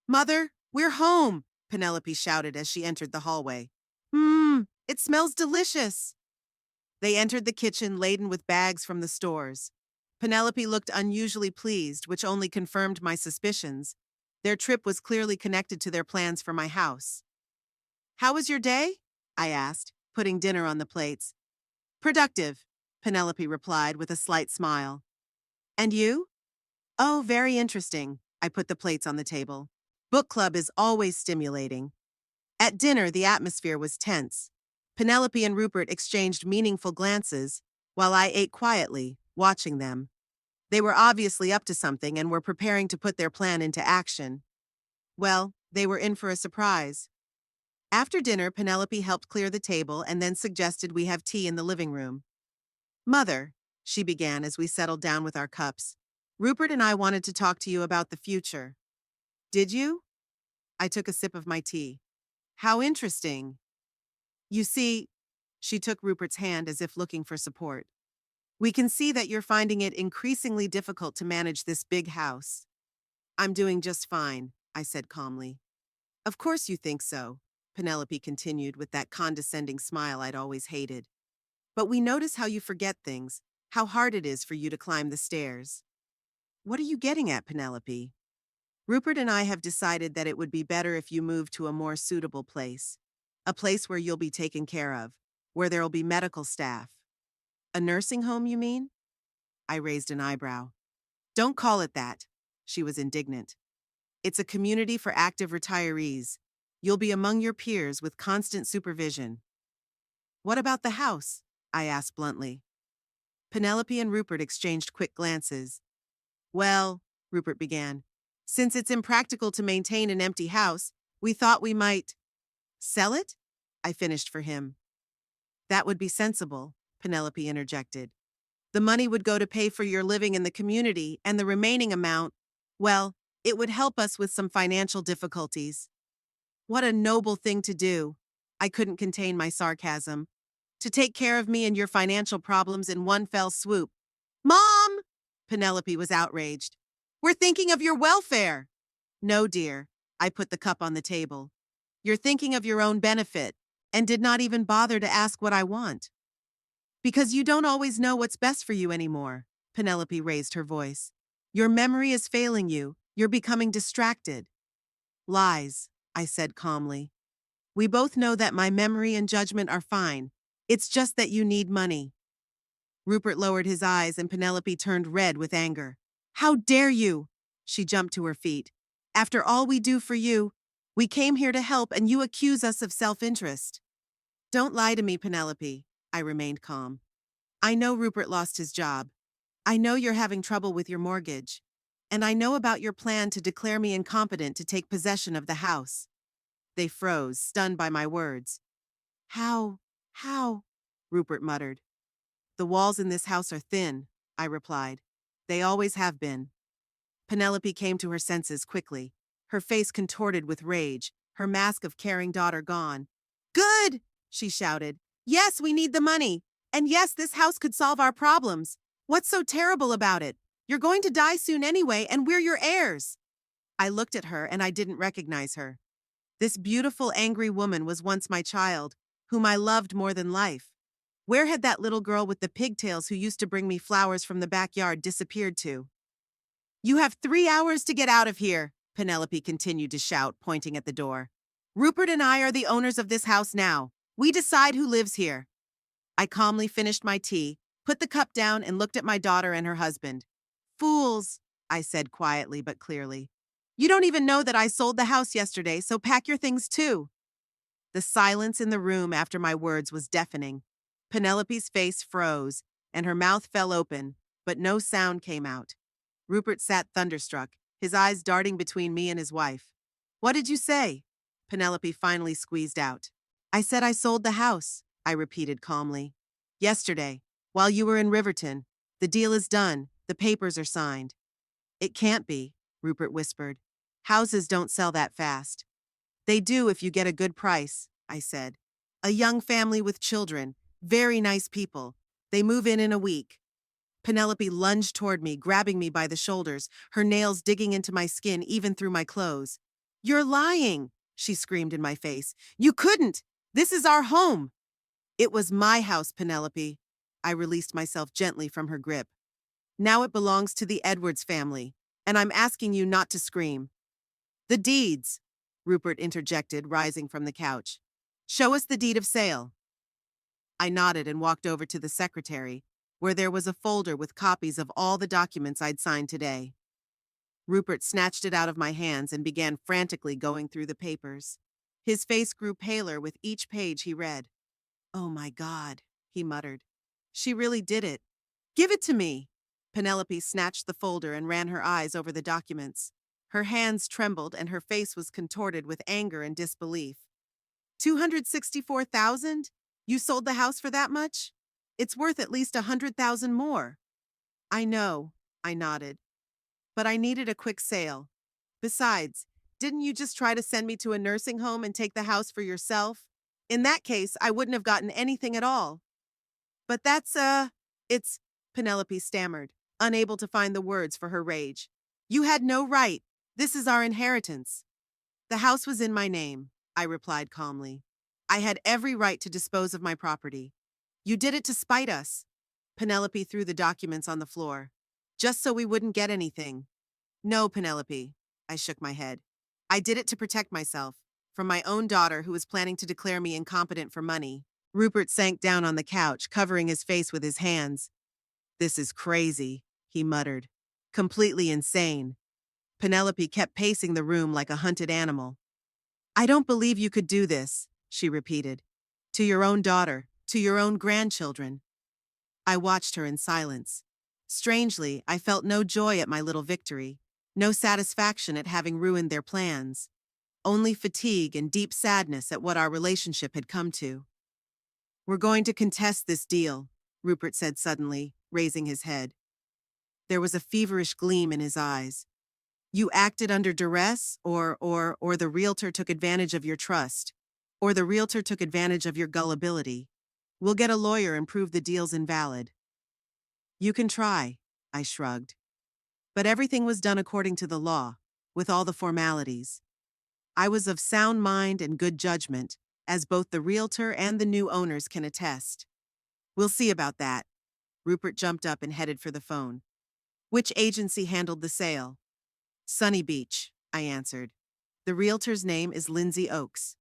Mother, we're home, Penelope shouted as she entered the hallway. It smells delicious. They entered the kitchen laden with bags from the stores. Penelope looked unusually pleased, which only confirmed my suspicions. Their trip was clearly connected to their plans for my house. How was your day? I asked, putting dinner on the plates. Productive, Penelope replied with a slight smile. And you? Oh, very interesting. I put the plates on the table. Book club is always stimulating. At dinner, the atmosphere was tense. Penelope and Rupert exchanged meaningful glances, while I ate quietly, watching them. They were obviously up to something and were preparing to put their plan into action. Well, they were in for a surprise. After dinner, Penelope helped clear the table and then suggested we have tea in the living room. Mother, she began as we settled down with our cups, Rupert and I wanted to talk to you about the future. Did you? I took a sip of my tea. How interesting. You see, she took Rupert's hand as if looking for support. We can see that you're finding it increasingly difficult to manage this big house. I'm doing just fine, I said calmly. Of course you think so, Penelope continued with that condescending smile I'd always hated. But we notice how you forget things, how hard it is for you to climb the stairs. What are you getting at, Penelope? Rupert and I have decided that it would be better if you move to a more suitable place. A place where you'll be taken care of, where there'll be medical staff. A nursing home, you mean? I raised an eyebrow. Don't call it that. She was indignant. It's a community for active retirees. You'll be among your peers with constant supervision. What about the house? I asked bluntly. Penelope and Rupert exchanged quick glances. Well, Rupert began, since it's impractical to maintain an empty house, we thought we might sell it? I finished for him. That would be sensible, Penelope interjected. The money would go to pay for your living in the community, and the remaining amount, well, it would help us with some financial difficulties. What a noble thing to do. I couldn't contain my sarcasm. To take care of me and your financial problems in one fell swoop. Mom! Penelope was outraged. We're thinking of your welfare. No, dear. I put the cup on the table. You're thinking of your own benefit, and did not even bother to ask what I want. Because you don't always know what's best for you anymore. Penelope raised her voice. Your memory is failing you. You're becoming distracted. Lies, I said calmly. We both know that my memory and judgment are fine. It's just that you need money. Rupert lowered his eyes and Penelope turned red with anger. How dare you? She jumped to her feet. After all we do for you, we came here to help and you accuse us of self-interest. Don't lie to me, Penelope. I remained calm. I know Rupert lost his job. I know you're having trouble with your mortgage. And I know about your plan to declare me incompetent to take possession of the house. They froze, stunned by my words. How? Rupert muttered. The walls in this house are thin, I replied. They always have been. Penelope came to her senses quickly, her face contorted with rage, her mask of caring daughter gone. Good, she shouted. Yes, we need the money. And yes, this house could solve our problems. What's so terrible about it? You're going to die soon anyway, and we're your heirs. I looked at her and I didn't recognize her. This beautiful, angry woman was once my child, whom I loved more than life. Where had that little girl with the pigtails who used to bring me flowers from the backyard disappeared to? You have 3 hours to get out of here, Penelope continued to shout, pointing at the door. Rupert and I are the owners of this house now. We decide who lives here. I calmly finished my tea, put the cup down, and looked at my daughter and her husband. Fools, I said quietly but clearly. You don't even know that I sold the house yesterday, so pack your things too. The silence in the room after my words was deafening. Penelope's face froze, and her mouth fell open, but no sound came out. Rupert sat thunderstruck, his eyes darting between me and his wife. What did you say? Penelope finally squeezed out. I said I sold the house, I repeated calmly. Yesterday, while you were in Riverton. The deal is done, the papers are signed. It can't be, Rupert whispered. Houses don't sell that fast. They do if you get a good price, I said. A young family with children, very nice people. They move in a week. Penelope lunged toward me, grabbing me by the shoulders, her nails digging into my skin even through my clothes. You're lying, she screamed in my face. You couldn't! This is our home! It was my house, Penelope. I released myself gently from her grip. Now it belongs to the Edwards family, and I'm asking you not to scream. The deeds, Rupert interjected, rising from the couch. Show us the deed of sale. I nodded and walked over to the secretary, where there was a folder with copies of all the documents I'd signed today. Rupert snatched it out of my hands and began frantically going through the papers. His face grew paler with each page he read. Oh my God, he muttered. She really did it. Give it to me. Penelope snatched the folder and ran her eyes over the documents. Her hands trembled and her face was contorted with anger and disbelief. 264,000? You sold the house for that much? It's worth at least 100,000 more. I know, I nodded. But I needed a quick sale. Besides, didn't you just try to send me to a nursing home and take the house for yourself? In that case, I wouldn't have gotten anything at all. But it's, Penelope stammered, unable to find the words for her rage. You had no right. This is our inheritance. The house was in my name, I replied calmly. I had every right to dispose of my property. You did it to spite us. Penelope threw the documents on the floor. Just so we wouldn't get anything. No, Penelope. I shook my head. I did it to protect myself from my own daughter who was planning to declare me incompetent for money. Rupert sank down on the couch, covering his face with his hands. This is crazy, he muttered. Completely insane. Penelope kept pacing the room like a hunted animal. I don't believe you could do this, she repeated. To your own daughter, to your own grandchildren. I watched her in silence. Strangely, I felt no joy at my little victory, no satisfaction at having ruined their plans, only fatigue and deep sadness at what our relationship had come to. We're going to contest this deal, Rupert said suddenly, raising his head. There was a feverish gleam in his eyes. You acted under duress, or the realtor took advantage of your trust, or the realtor took advantage of your gullibility. We'll get a lawyer and prove the deal's invalid. You can try, I shrugged. But everything was done according to the law, with all the formalities. I was of sound mind and good judgment, as both the realtor and the new owners can attest. We'll see about that. Rupert jumped up and headed for the phone. Which agency handled the sale? Sunny Beach, I answered. The realtor's name is Lindsay Oakes.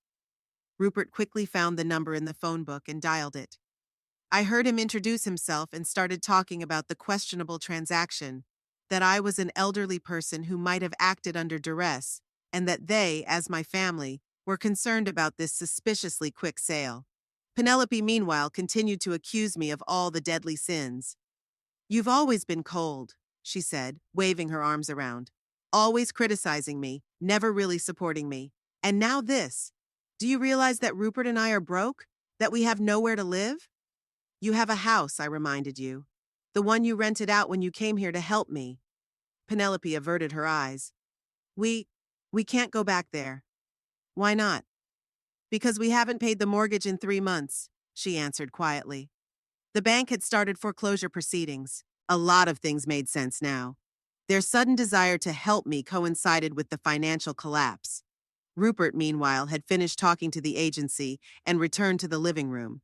Rupert quickly found the number in the phone book and dialed it. I heard him introduce himself and started talking about the questionable transaction, that I was an elderly person who might have acted under duress, and that they, as my family, were concerned about this suspiciously quick sale. Penelope, meanwhile, continued to accuse me of all the deadly sins. You've always been cold, she said, waving her arms around. Always criticizing me, never really supporting me. And now this. Do you realize that Rupert and I are broke? That we have nowhere to live? You have a house, I reminded you. The one you rented out when you came here to help me. Penelope averted her eyes. We can't go back there. Why not? Because we haven't paid the mortgage in 3 months, she answered quietly. The bank had started foreclosure proceedings. A lot of things made sense now. Their sudden desire to help me coincided with the financial collapse. Rupert, meanwhile, had finished talking to the agency and returned to the living room.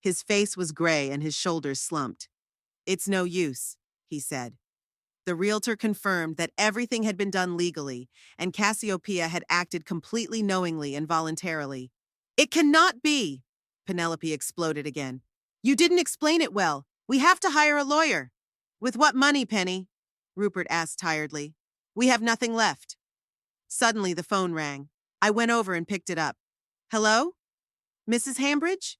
His face was gray and his shoulders slumped. It's no use, he said. The realtor confirmed that everything had been done legally, and Cassiopeia had acted completely knowingly and voluntarily. It cannot be! Penelope exploded again. You didn't explain it well. We have to hire a lawyer. With what money, Penny? Rupert asked tiredly. We have nothing left. Suddenly the phone rang. I went over and picked it up. Hello? Mrs. Hambridge?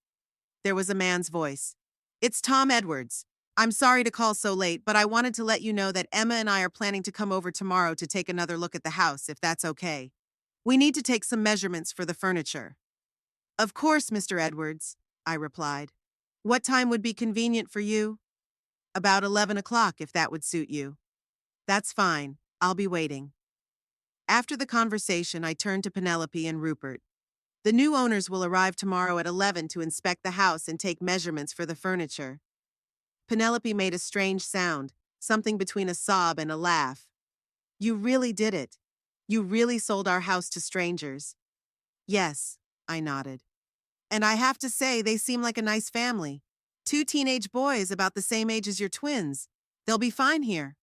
There was a man's voice. It's Tom Edwards. I'm sorry to call so late, but I wanted to let you know that Emma and I are planning to come over tomorrow to take another look at the house, if that's okay. We need to take some measurements for the furniture. Of course, Mr. Edwards, I replied. What time would be convenient for you? About 11 o'clock, if that would suit you. That's fine. I'll be waiting. After the conversation, I turned to Penelope and Rupert. The new owners will arrive tomorrow at 11 to inspect the house and take measurements for the furniture. Penelope made a strange sound, something between a sob and a laugh. You really did it. You really sold our house to strangers. Yes, I nodded. And I have to say, they seem like a nice family. 2 teenage boys about the same age as your twins. They'll be fine here.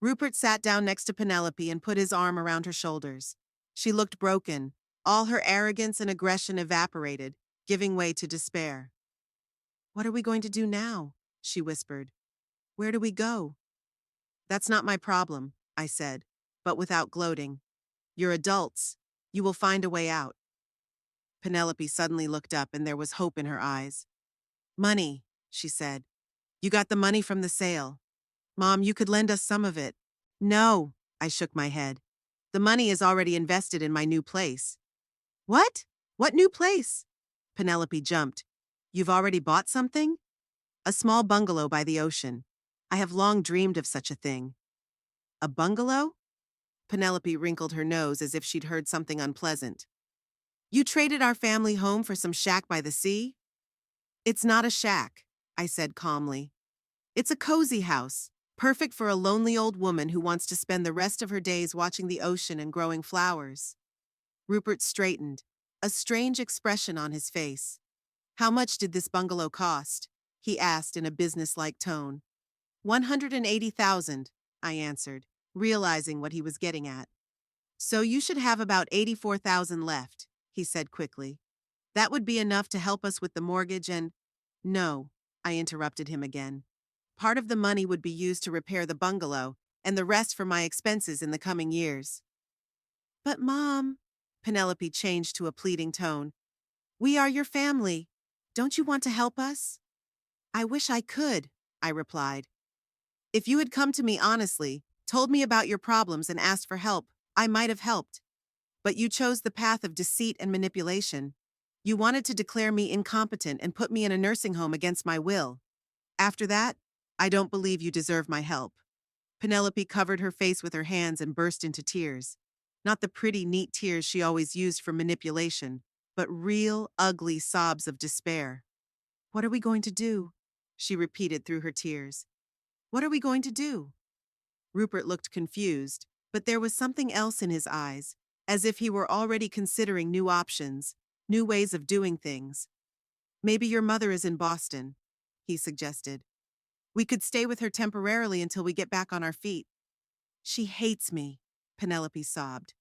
Rupert sat down next to Penelope and put his arm around her shoulders. She looked broken. All her arrogance and aggression evaporated, giving way to despair. What are we going to do now? She whispered. Where do we go? That's not my problem, I said, but without gloating. You're adults. You will find a way out. Penelope suddenly looked up and there was hope in her eyes. Money, she said. You got the money from the sale. Mom, you could lend us some of it. No, I shook my head. The money is already invested in my new place. What? What new place? Penelope jumped. You've already bought something? A small bungalow by the ocean. I have long dreamed of such a thing. A bungalow? Penelope wrinkled her nose as if she'd heard something unpleasant. You traded our family home for some shack by the sea? It's not a shack, I said calmly. It's a cozy house, perfect for a lonely old woman who wants to spend the rest of her days watching the ocean and growing flowers. Rupert straightened, a strange expression on his face. How much did this bungalow cost? He asked in a businesslike tone. 180,000, I answered, realizing what he was getting at. So you should have about 84,000 left, he said quickly. That would be enough to help us with the mortgage and… No, I interrupted him again. Part of the money would be used to repair the bungalow, and the rest for my expenses in the coming years. But Mom, Penelope changed to a pleading tone. We are your family. Don't you want to help us? I wish I could, I replied. If you had come to me honestly, told me about your problems and asked for help, I might have helped. But you chose the path of deceit and manipulation. You wanted to declare me incompetent and put me in a nursing home against my will. After that, I don't believe you deserve my help. Penelope covered her face with her hands and burst into tears. Not the pretty, neat tears she always used for manipulation, but real, ugly sobs of despair. "What are we going to do?" she repeated through her tears. "What are we going to do?" Rupert looked confused, but there was something else in his eyes, as if he were already considering new options, new ways of doing things. "Maybe your mother is in Boston," he suggested. "We could stay with her temporarily until we get back on our feet." "She hates me," Penelope sobbed.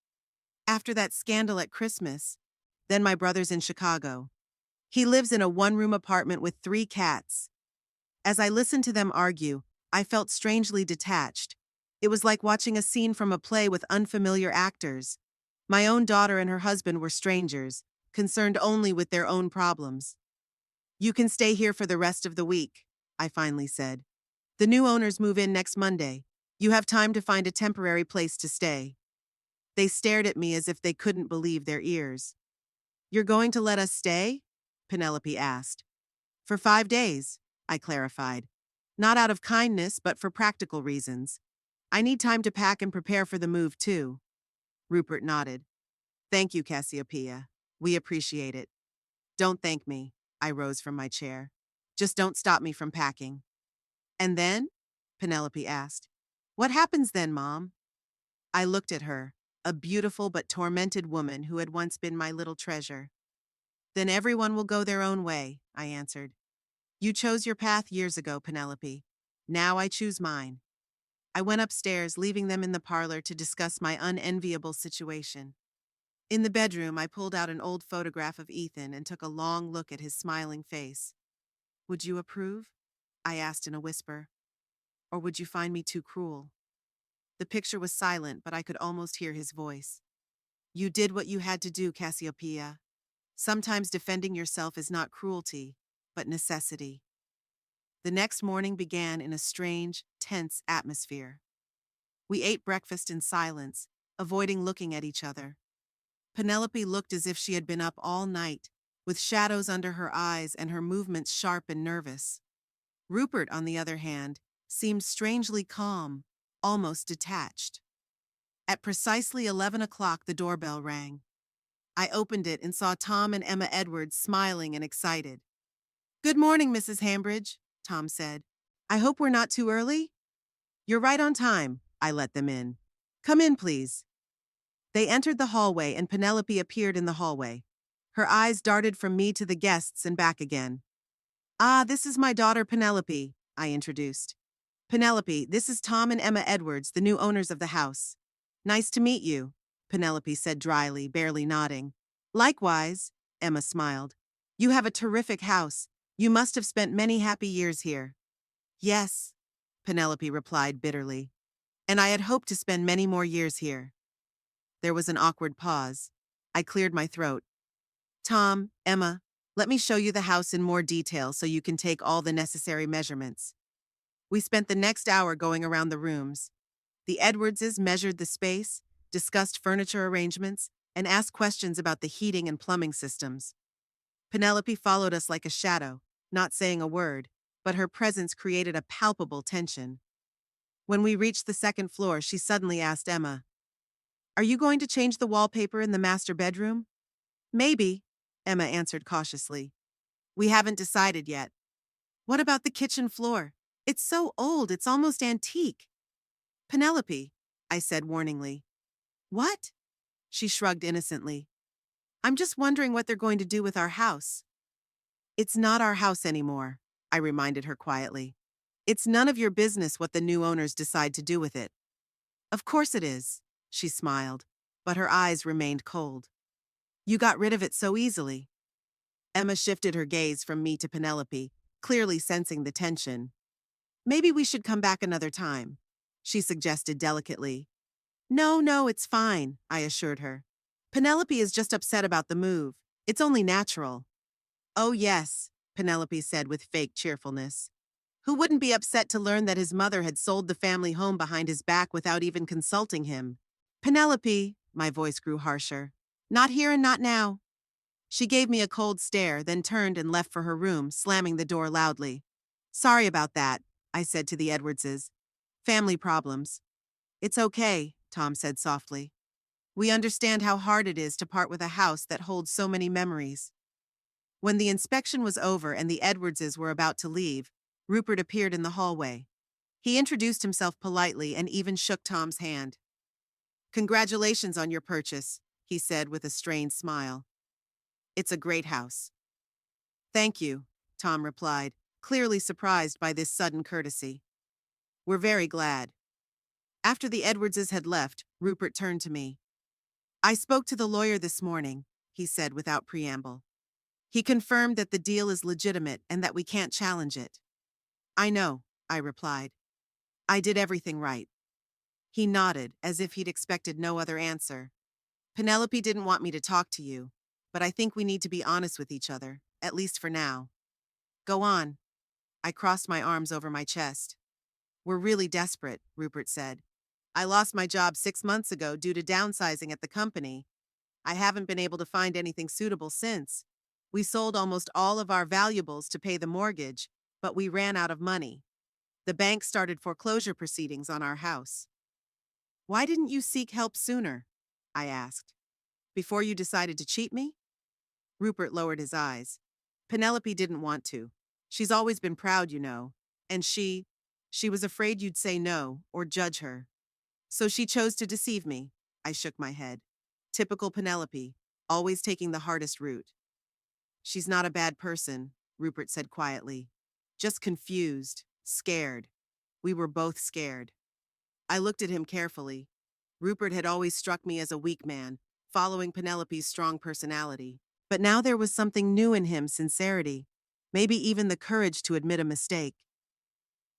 "After that scandal at Christmas. Then my brother's in Chicago. He lives in a one-room apartment with 3 cats." As I listened to them argue, I felt strangely detached. It was like watching a scene from a play with unfamiliar actors. My own daughter and her husband were strangers, concerned only with their own problems. "You can stay here for the rest of the week," I finally said. "The new owners move in next Monday. You have time to find a temporary place to stay." They stared at me as if they couldn't believe their ears. "You're going to let us stay?" Penelope asked. "For 5 days," I clarified. "Not out of kindness, but for practical reasons. I need time to pack and prepare for the move, too." Rupert nodded. "Thank you, Cassiopeia. We appreciate it." "Don't thank me." I rose from my chair. "Just don't stop me from packing." "And then?" Penelope asked. "What happens then, Mom?" I looked at her, a beautiful but tormented woman who had once been my little treasure. "Then everyone will go their own way," I answered. "You chose your path years ago, Penelope. Now I choose mine." I went upstairs, leaving them in the parlor to discuss my unenviable situation. In the bedroom, I pulled out an old photograph of Ethan and took a long look at his smiling face. "Would you approve?" I asked in a whisper. "Or would you find me too cruel?" The picture was silent, but I could almost hear his voice. "You did what you had to do, Cassiopeia. Sometimes defending yourself is not cruelty, but necessity." The next morning began in a strange, tense atmosphere. We ate breakfast in silence, avoiding looking at each other. Penelope looked as if she had been up all night, with shadows under her eyes and her movements sharp and nervous. Rupert, on the other hand, seemed strangely calm, almost detached. At precisely 11 o'clock, the doorbell rang. I opened it and saw Tom and Emma Edwards smiling and excited. "Good morning, Mrs. Hambridge," Tom said. "I hope we're not too early?" "You're right on time," I let them in. "Come in, please." They entered the hallway and Penelope appeared in the hallway. Her eyes darted from me to the guests and back again. "Ah, this is my daughter Penelope," I introduced. "Penelope, this is Tom and Emma Edwards, the new owners of the house." "Nice to meet you," Penelope said dryly, barely nodding. "Likewise," Emma smiled. "You have a terrific house. You must have spent many happy years here." "Yes," Penelope replied bitterly. "And I had hoped to spend many more years here." There was an awkward pause. I cleared my throat. "Tom, Emma, let me show you the house in more detail so you can take all the necessary measurements." We spent the next hour going around the rooms. The Edwardses measured the space, discussed furniture arrangements, and asked questions about the heating and plumbing systems. Penelope followed us like a shadow, not saying a word, but her presence created a palpable tension. When we reached the second floor, she suddenly asked Emma, "Are you going to change the wallpaper in the master bedroom?" "Maybe," Emma answered cautiously. "We haven't decided yet." "What about the kitchen floor? It's so old, it's almost antique." "Penelope," I said warningly. "What?" She shrugged innocently. "I'm just wondering what they're going to do with our house." "It's not our house anymore," I reminded her quietly. "It's none of your business what the new owners decide to do with it." "Of course it is," she smiled, but her eyes remained cold. "You got rid of it so easily." Emma shifted her gaze from me to Penelope, clearly sensing the tension. "Maybe we should come back another time," she suggested delicately. No, it's fine," I assured her. "Penelope is just upset about the move. It's only natural." "Oh yes," Penelope said with fake cheerfulness. "Who wouldn't be upset to learn that his mother had sold the family home behind his back without even consulting him?" "Penelope," my voice grew harsher. "Not here and not now." She gave me a cold stare, then turned and left for her room, slamming the door loudly. "Sorry about that," I said to the Edwardses. Family problems. It's okay, Tom said softly. We understand how hard it is to part with a house that holds so many memories. When the inspection was over and the Edwardses were about to leave, Rupert appeared in the hallway. He introduced himself politely and even shook Tom's hand. Congratulations on your purchase, he said with a strained smile. It's a great house. Thank you, Tom replied, clearly surprised by this sudden courtesy. We're very glad. After the Edwardses had left, Rupert turned to me. I spoke to the lawyer this morning, he said without preamble. He confirmed that the deal is legitimate and that we can't challenge it. I know, I replied. I did everything right. He nodded, as if he'd expected no other answer. Penelope didn't want me to talk to you, but I think we need to be honest with each other, at least for now. Go on. I crossed my arms over my chest. We're really desperate, Rupert said. I lost my job 6 months ago due to downsizing at the company. I haven't been able to find anything suitable since. We sold almost all of our valuables to pay the mortgage, but we ran out of money. The bank started foreclosure proceedings on our house. Why didn't you seek help sooner? I asked. Before you decided to cheat me? Rupert lowered his eyes. Penelope didn't want to. She's always been proud, you know. And she was afraid you'd say no or judge her. So she chose to deceive me. I shook my head. Typical Penelope, always taking the hardest route. She's not a bad person, Rupert said quietly. Just confused, scared. We were both scared. I looked at him carefully. Rupert had always struck me as a weak man, following Penelope's strong personality. But now there was something new in him, sincerity. Maybe even the courage to admit a mistake.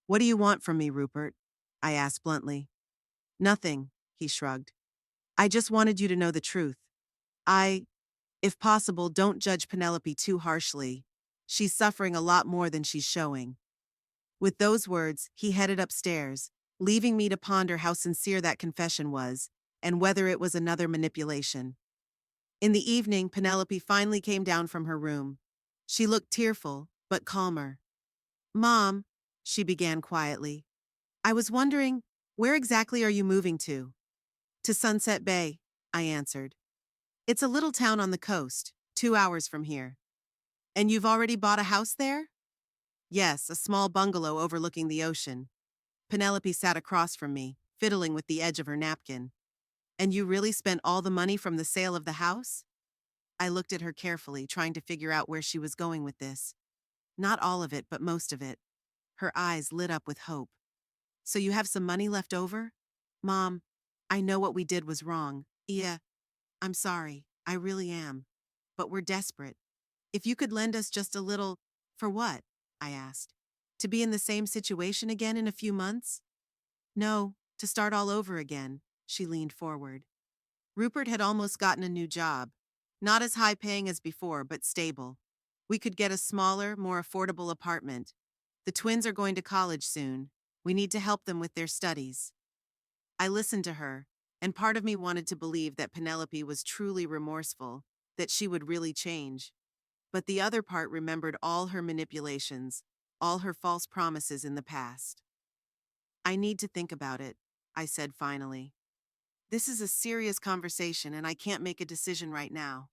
What do you want from me, Rupert? I asked bluntly. Nothing, he shrugged. I just wanted you to know the truth. If possible, don't judge Penelope too harshly. She's suffering a lot more than she's showing. With those words, he headed upstairs, leaving me to ponder how sincere that confession was, and whether it was another manipulation. In the evening, Penelope finally came down from her room. She looked tearful, but calmer. Mom, she began quietly. I was wondering, where exactly are you moving to? To Sunset Bay, I answered. It's a little town on the coast, 2 hours from here. And you've already bought a house there? Yes, a small bungalow overlooking the ocean. Penelope sat across from me, fiddling with the edge of her napkin. And you really spent all the money from the sale of the house? I looked at her carefully, trying to figure out where she was going with this. Not all of it, but most of it. Her eyes lit up with hope. So you have some money left over? Mom, I know what we did was wrong. Yeah, I'm sorry. I really am. But we're desperate. If you could lend us just a little... For what? I asked. To be in the same situation again in a few months? No, to start all over again. She leaned forward. Rupert had almost gotten a new job. Not as high-paying as before, but stable. We could get a smaller, more affordable apartment. The twins are going to college soon. We need to help them with their studies. I listened to her, and part of me wanted to believe that Penelope was truly remorseful, that she would really change. But the other part remembered all her manipulations, all her false promises in the past. I need to think about it, I said finally. This is a serious conversation and I can't make a decision right now.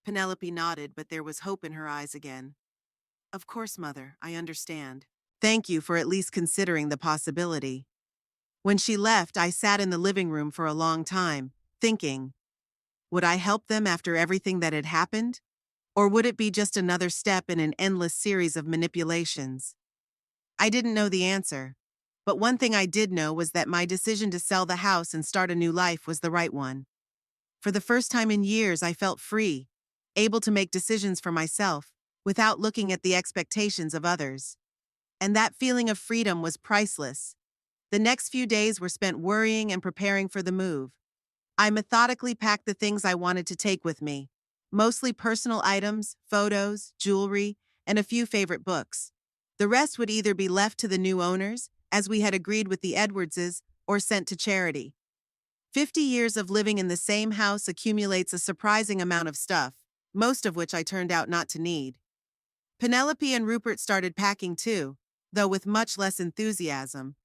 Penelope nodded, but there was hope in her eyes again. Of course, Mother, I understand. Thank you for at least considering the possibility. When she left, I sat in the living room for a long time, thinking, would I help them after everything that had happened? Or would it be just another step in an endless series of manipulations? I didn't know the answer, but one thing I did know was that my decision to sell the house and start a new life was the right one. For the first time in years, I felt free, able to make decisions for myself, without looking at the expectations of others. And that feeling of freedom was priceless. The next few days were spent worrying and preparing for the move. I methodically packed the things I wanted to take with me, mostly personal items, photos, jewelry, and a few favorite books. The rest would either be left to the new owners, as we had agreed with the Edwardses, or sent to charity. 50 years of living in the same house accumulates a surprising amount of stuff, most of which I turned out not to need. Penelope and Rupert started packing too, though with much less enthusiasm.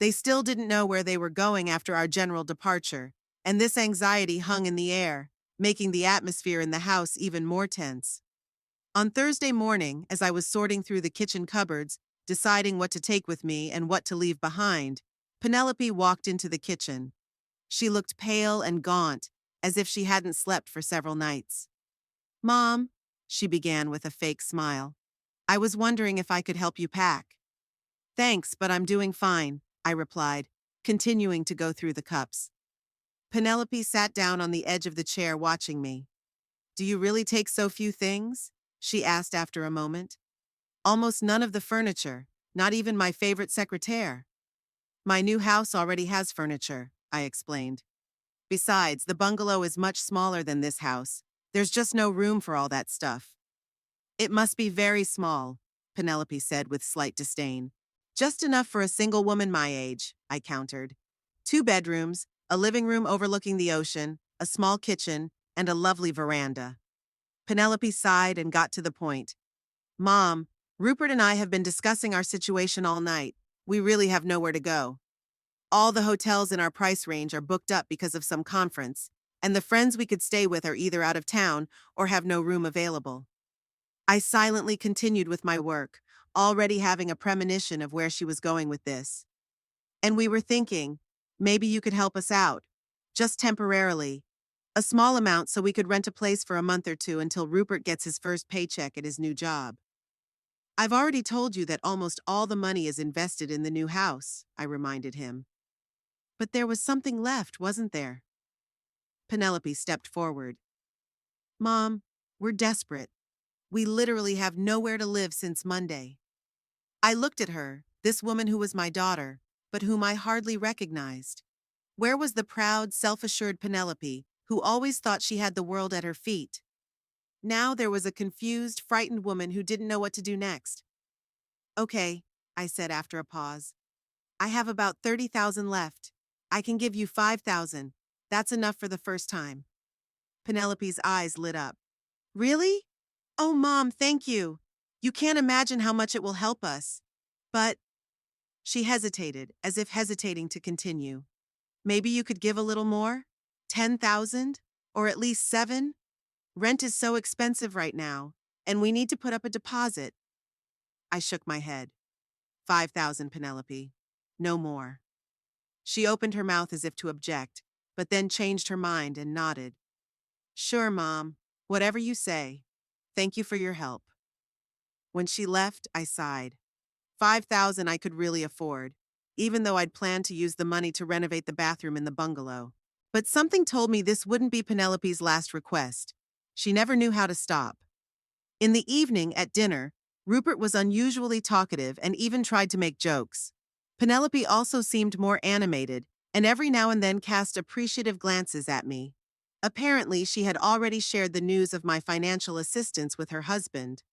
They still didn't know where they were going after our general departure, and this anxiety hung in the air, making the atmosphere in the house even more tense. On Thursday morning, as I was sorting through the kitchen cupboards, deciding what to take with me and what to leave behind, Penelope walked into the kitchen. She looked pale and gaunt, as if she hadn't slept for several nights. "Mom," she began with a fake smile, "I was wondering if I could help you pack." "Thanks, but I'm doing fine," I replied, continuing to go through the cups. Penelope sat down on the edge of the chair watching me. "Do you really take so few things?" she asked after a moment. "Almost none of the furniture, not even my favorite secretaire." "My new house already has furniture," I explained. "Besides, the bungalow is much smaller than this house. There's just no room for all that stuff." "It must be very small," Penelope said with slight disdain. "Just enough for a single woman my age," I countered. "Two bedrooms, a living room overlooking the ocean, a small kitchen, and a lovely veranda." Penelope sighed and got to the point. "Mom, Rupert and I have been discussing our situation all night. We really have nowhere to go. All the hotels in our price range are booked up because of some conference, and the friends we could stay with are either out of town or have no room available." I silently continued with my work, already having a premonition of where she was going with this. "And we were thinking, maybe you could help us out. Just temporarily. A small amount so we could rent a place for a month or two until Rupert gets his first paycheck at his new job." "I've already told you that almost all the money is invested in the new house," I reminded him. "But there was something left, wasn't there?" Penelope stepped forward. "Mom, we're desperate. We literally have nowhere to live since Monday." I looked at her, this woman who was my daughter, but whom I hardly recognized. Where was the proud, self-assured Penelope, who always thought she had the world at her feet? Now there was a confused, frightened woman who didn't know what to do next. "Okay," I said after a pause. "I have about 30,000 left. I can give you 5,000. That's enough for the first time." Penelope's eyes lit up. "Really? Oh, Mom, thank you. You can't imagine how much it will help us." "But—" she hesitated, as if hesitating to continue. "Maybe you could give a little more? 10,000? Or at least 7? Rent is so expensive right now, and we need to put up a deposit." I shook my head. 5,000, Penelope. No more." She opened her mouth as if to object, but then changed her mind and nodded. "Sure, Mom. Whatever you say. Thank you for your help." When she left, I sighed. 5,000 I could really afford, even though I'd planned to use the money to renovate the bathroom in the bungalow. But something told me this wouldn't be Penelope's last request. She never knew how to stop. In the evening, at dinner, Rupert was unusually talkative and even tried to make jokes. Penelope also seemed more animated, and every now and then cast appreciative glances at me. Apparently, she had already shared the news of my financial assistance with her husband.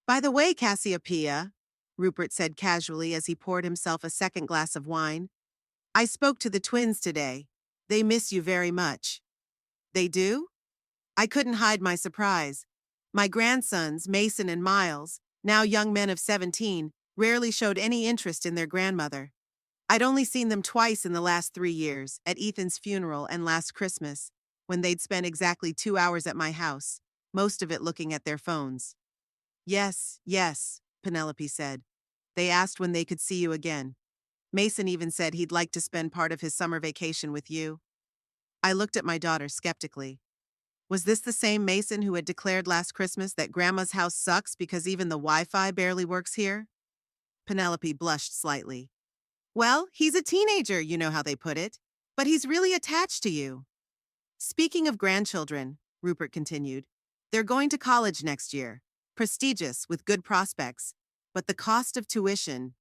"By the way, Cassiopeia," Rupert said casually as he poured himself a second glass of wine, "I spoke to the twins today. They miss you very much." "They do?" I couldn't hide my surprise. My grandsons, Mason and Miles, now young men of 17, rarely showed any interest in their grandmother. I'd only seen them twice in the last 3 years, at Ethan's funeral and last Christmas, when they'd spent exactly 2 hours at my house, most of it looking at their phones. "Yes, yes," Penelope said. "They asked when they could see you again. Mason even said he'd like to spend part of his summer vacation with you." I looked at my daughter skeptically. Was this the same Mason who had declared last Christmas that Grandma's house sucks because even the Wi-Fi barely works here? Penelope blushed slightly. "Well, he's a teenager, you know how they put it. But he's really attached to you." "Speaking of grandchildren," Rupert continued, "they're going to college next year. Prestigious, with good prospects. But the cost of tuition—"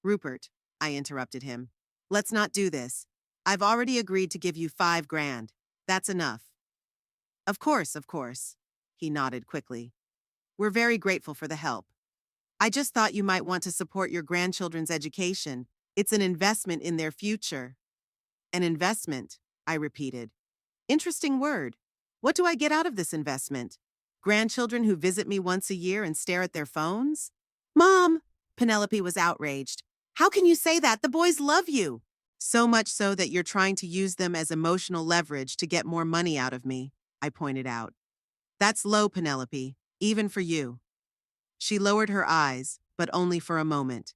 "Rupert," I interrupted him, "let's not do this. I've already agreed to give you 5 grand. That's enough." Of course," he nodded quickly. "We're very grateful for the help. I just thought you might want to support your grandchildren's education. It's an investment in their future." "An investment," I repeated. "Interesting word. What do I get out of this investment? Grandchildren who visit me once a year and stare at their phones?" "Mom!" Penelope was outraged. How can you say that? The boys love you. So much so that you're trying to use them as emotional leverage to get more money out of me, I pointed out. That's low, Penelope, even for you. She lowered her eyes, but only for a moment.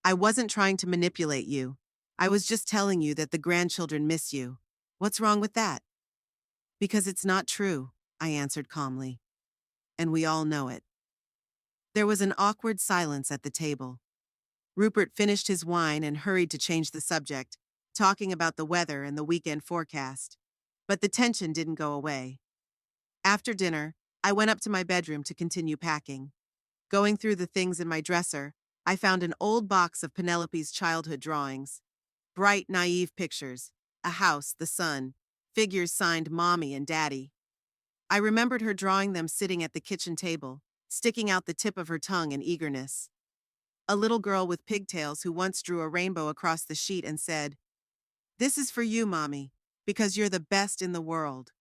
I wasn't trying to manipulate you. I was just telling you that the grandchildren miss you. What's wrong with that? Because it's not true, I answered calmly. And we all know it. There was an awkward silence at the table. Rupert finished his wine and hurried to change the subject, talking about the weather and the weekend forecast. But the tension didn't go away. After dinner, I went up to my bedroom to continue packing. Going through the things in my dresser, I found an old box of Penelope's childhood drawings. Bright, naive pictures. A house, the sun, figures signed Mommy and Daddy. I remembered her drawing them sitting at the kitchen table, sticking out the tip of her tongue in eagerness. A little girl with pigtails who once drew a rainbow across the sheet and said, "This is for you, Mommy, because you're the best in the world."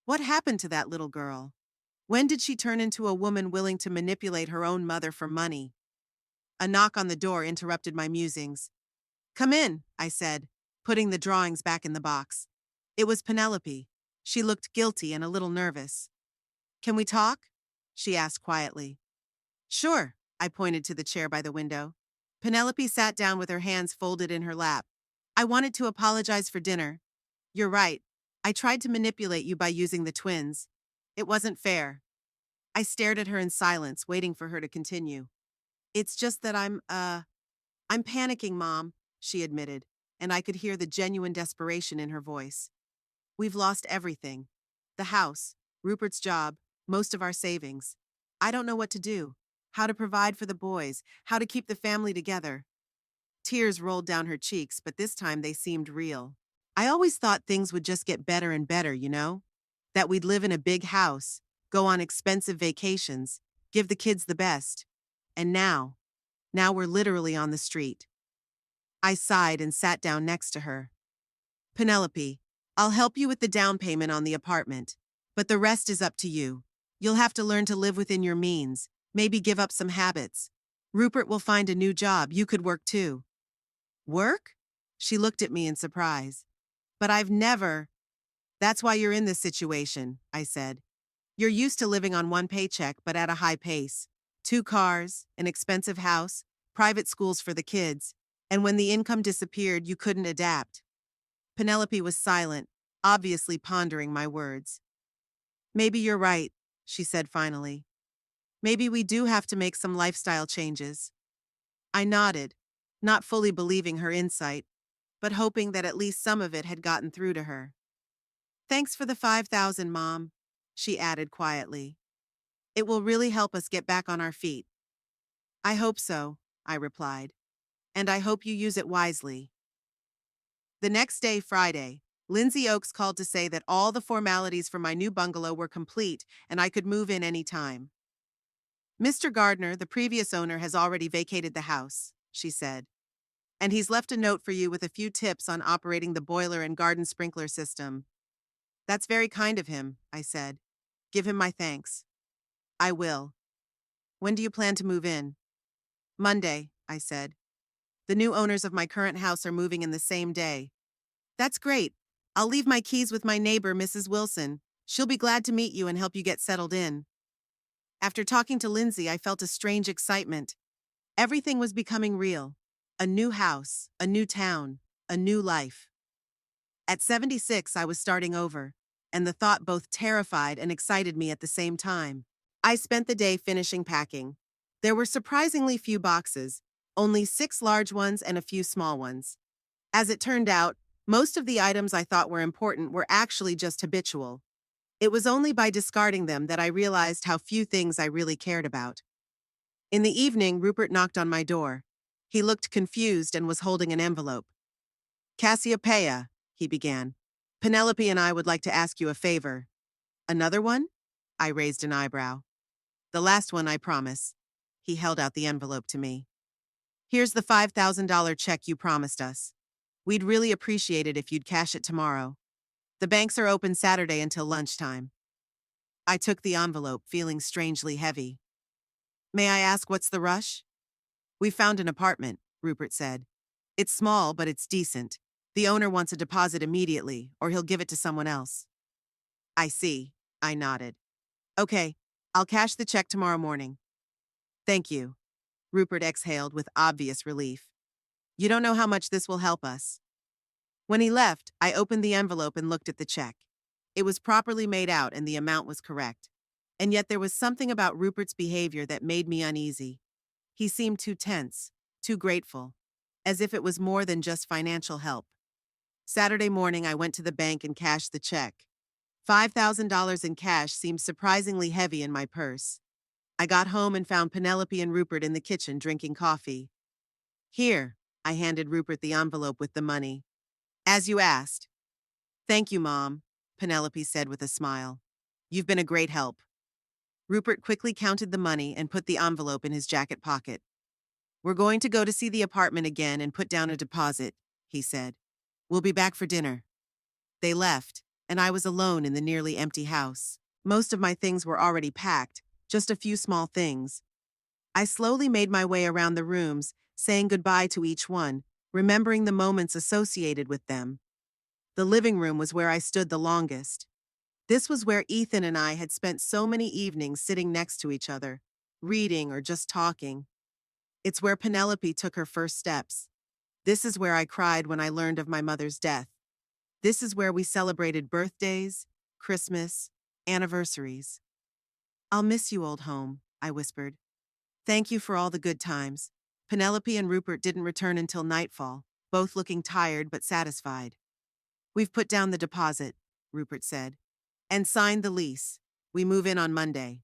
What happened to that little girl? When did she turn into a woman willing to manipulate her own mother for money? A knock on the door interrupted my musings. "Come in," I said, putting the drawings back in the box. It was Penelope. She looked guilty and a little nervous. "Can we talk?" she asked quietly. "Sure," I pointed to the chair by the window. Penelope sat down with her hands folded in her lap. "I wanted to apologize for dinner. You're right. I tried to manipulate you by using the twins. It wasn't fair." I stared at her in silence, waiting for her to continue. "It's just that I'm panicking, Mom," she admitted, and I could hear the genuine desperation in her voice. "We've lost everything. The house, Rupert's job, most of our savings. I don't know what to do, how to provide for the boys, how to keep the family together." Tears rolled down her cheeks, but this time they seemed real. "I always thought things would just get better and better, you know? That we'd live in a big house, go on expensive vacations, give the kids the best. And now we're literally on the street." I sighed and sat down next to her. "Penelope, I'll help you with the down payment on the apartment, but the rest is up to you. You'll have to learn to live within your means, maybe give up some habits. Rupert will find a new job. You could work too." "Work?" She looked at me in surprise. "But I've never—" "That's why you're in this situation," I said. "You're used to living on one paycheck, but at a high pace. 2 cars, an expensive house, private schools for the kids, and when the income disappeared, you couldn't adapt." Penelope was silent, obviously pondering my words. "Maybe you're right," she said finally. "Maybe we do have to make some lifestyle changes." I nodded, not fully believing her insight, but hoping that at least some of it had gotten through to her. "Thanks for the 5,000, Mom," she added quietly. "It will really help us get back on our feet." "I hope so," I replied. "And I hope you use it wisely." The next day, Friday, Lindsay Oakes called to say that all the formalities for my new bungalow were complete and I could move in any time. "Mr. Gardner, the previous owner, has already vacated the house," she said. "And he's left a note for you with a few tips on operating the boiler and garden sprinkler system." "That's very kind of him," I said. "Give him my thanks." "I will." "When do you plan to move in?" "Monday," I said. "The new owners of my current house are moving in the same day." "That's great. I'll leave my keys with my neighbor, Mrs. Wilson. She'll be glad to meet you and help you get settled in." After talking to Lindsay, I felt a strange excitement. Everything was becoming real. A new house, a new town, a new life. At 76, I was starting over, and the thought both terrified and excited me at the same time. I spent the day finishing packing. There were surprisingly few boxes, only 6 large ones and a few small ones. As it turned out, most of the items I thought were important were actually just habitual. It was only by discarding them that I realized how few things I really cared about. In the evening, Rupert knocked on my door. He looked confused and was holding an envelope. "Cassiopeia," he began. "Penelope and I would like to ask you a favor." "Another one?" I raised an eyebrow. "The last one, I promise." He held out the envelope to me. "Here's the $5,000 check you promised us. We'd really appreciate it if you'd cash it tomorrow. The banks are open Saturday until lunchtime." I took the envelope, feeling strangely heavy. "May I ask what's the rush?" "We found an apartment. Rupert said. It's small, but it's decent. The owner wants a deposit immediately, or he'll give it to someone else. I see, I nodded. Okay, I'll cash the check tomorrow morning. Thank you. Rupert exhaled with obvious relief. You don't know how much this will help us. When he left, I opened the envelope and looked at the check. It was properly made out and the amount was correct. And yet there was something about Rupert's behavior that made me uneasy. He seemed too tense, too grateful, as if it was more than just financial help. Saturday morning, I went to the bank and cashed the check. $5,000 in cash seemed surprisingly heavy in my purse. I got home and found Penelope and Rupert in the kitchen drinking coffee. Here, I handed Rupert the envelope with the money. As you asked. Thank you, Mom, Penelope said with a smile. You've been a great help. Rupert quickly counted the money and put the envelope in his jacket pocket. We're going to go to see the apartment again and put down a deposit, he said. We'll be back for dinner. They left, and I was alone in the nearly empty house. Most of my things were already packed, just a few small things. I slowly made my way around the rooms, saying goodbye to each one, remembering the moments associated with them. The living room was where I stood the longest. This was where Ethan and I had spent so many evenings sitting next to each other, reading or just talking. It's where Penelope took her first steps. This is where I cried when I learned of my mother's death. This is where we celebrated birthdays, Christmas, anniversaries. I'll miss you, old home, I whispered. Thank you for all the good times. Penelope and Rupert didn't return until nightfall, both looking tired but satisfied. We've put down the deposit, Rupert said, and signed the lease. We move in on Monday.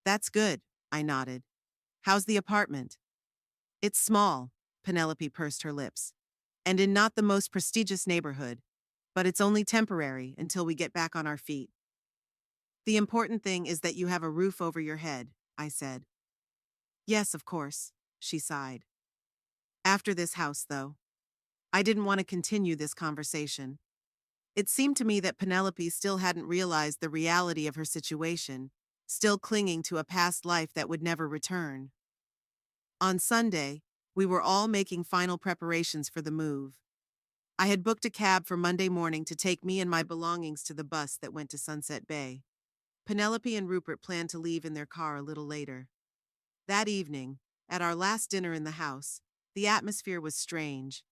That's good, I nodded. How's the apartment? It's small, Penelope pursed her lips, and in not the most prestigious neighborhood, but it's only temporary until we get back on our feet. The important thing is that you have a roof over your head, I said. Yes, of course, she sighed. After this house, though. I didn't want to continue this conversation. It seemed to me that Penelope still hadn't realized the reality of her situation, still clinging to a past life that would never return. On Sunday, we were all making final preparations for the move. I had booked a cab for Monday morning to take me and my belongings to the bus that went to Sunset Bay. Penelope and Rupert planned to leave in their car a little later. That evening, at our last dinner in the house, the atmosphere was strange,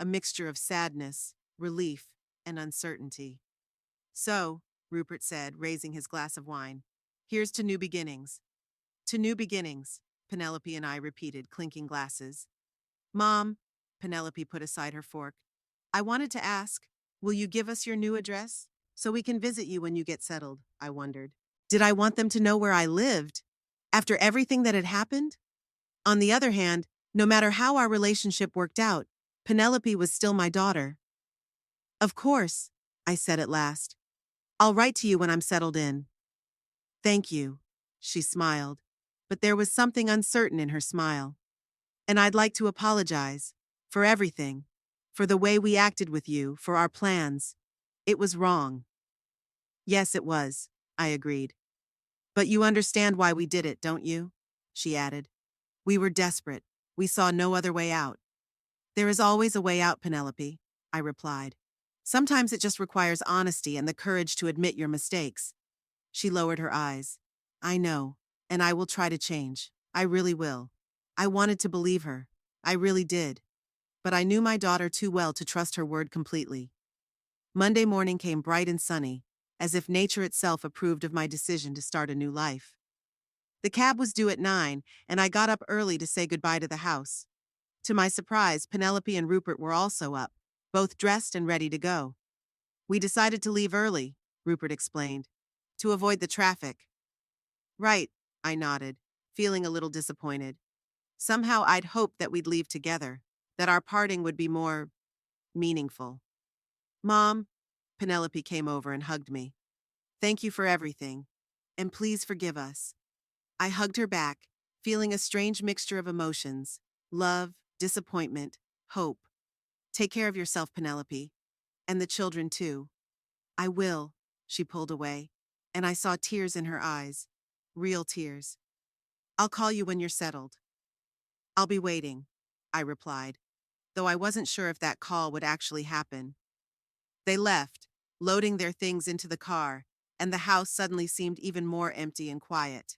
a mixture of sadness, relief, and uncertainty. So, Rupert said, raising his glass of wine, here's to new beginnings. To new beginnings, Penelope and I repeated, clinking glasses. Mom, Penelope put aside her fork, I wanted to ask, will you give us your new address? So we can visit you when you get settled, I wondered. Did I want them to know where I lived? After everything that had happened? On the other hand, no matter how our relationship worked out, Penelope was still my daughter. Of course, I said at last. I'll write to you when I'm settled in. Thank you, she smiled, but there was something uncertain in her smile. And I'd like to apologize for everything, for the way we acted with you, for our plans. It was wrong. Yes, it was, I agreed. But you understand why we did it, don't you? She added. We were desperate. We saw no other way out. There is always a way out, Penelope, I replied. Sometimes it just requires honesty and the courage to admit your mistakes. She lowered her eyes. I know, and I will try to change. I really will. I wanted to believe her. I really did. But I knew my daughter too well to trust her word completely. Monday morning came bright and sunny, as if nature itself approved of my decision to start a new life. The cab was due at 9, and I got up early to say goodbye to the house. To my surprise, Penelope and Rupert were also up, both dressed and ready to go. We decided to leave early, Rupert explained, to avoid the traffic. Right, I nodded, feeling a little disappointed. Somehow I'd hoped that we'd leave together, that our parting would be more meaningful. Mom, Penelope came over and hugged me. Thank you for everything, and please forgive us. I hugged her back, feeling a strange mixture of emotions, love, disappointment, hope. Take care of yourself, Penelope, and the children too. I will, she pulled away, and I saw tears in her eyes, real tears. I'll call you when you're settled. I'll be waiting. I replied, though I wasn't sure if that call would actually happen. They left, loading their things into the car, and the house suddenly seemed even more empty and quiet.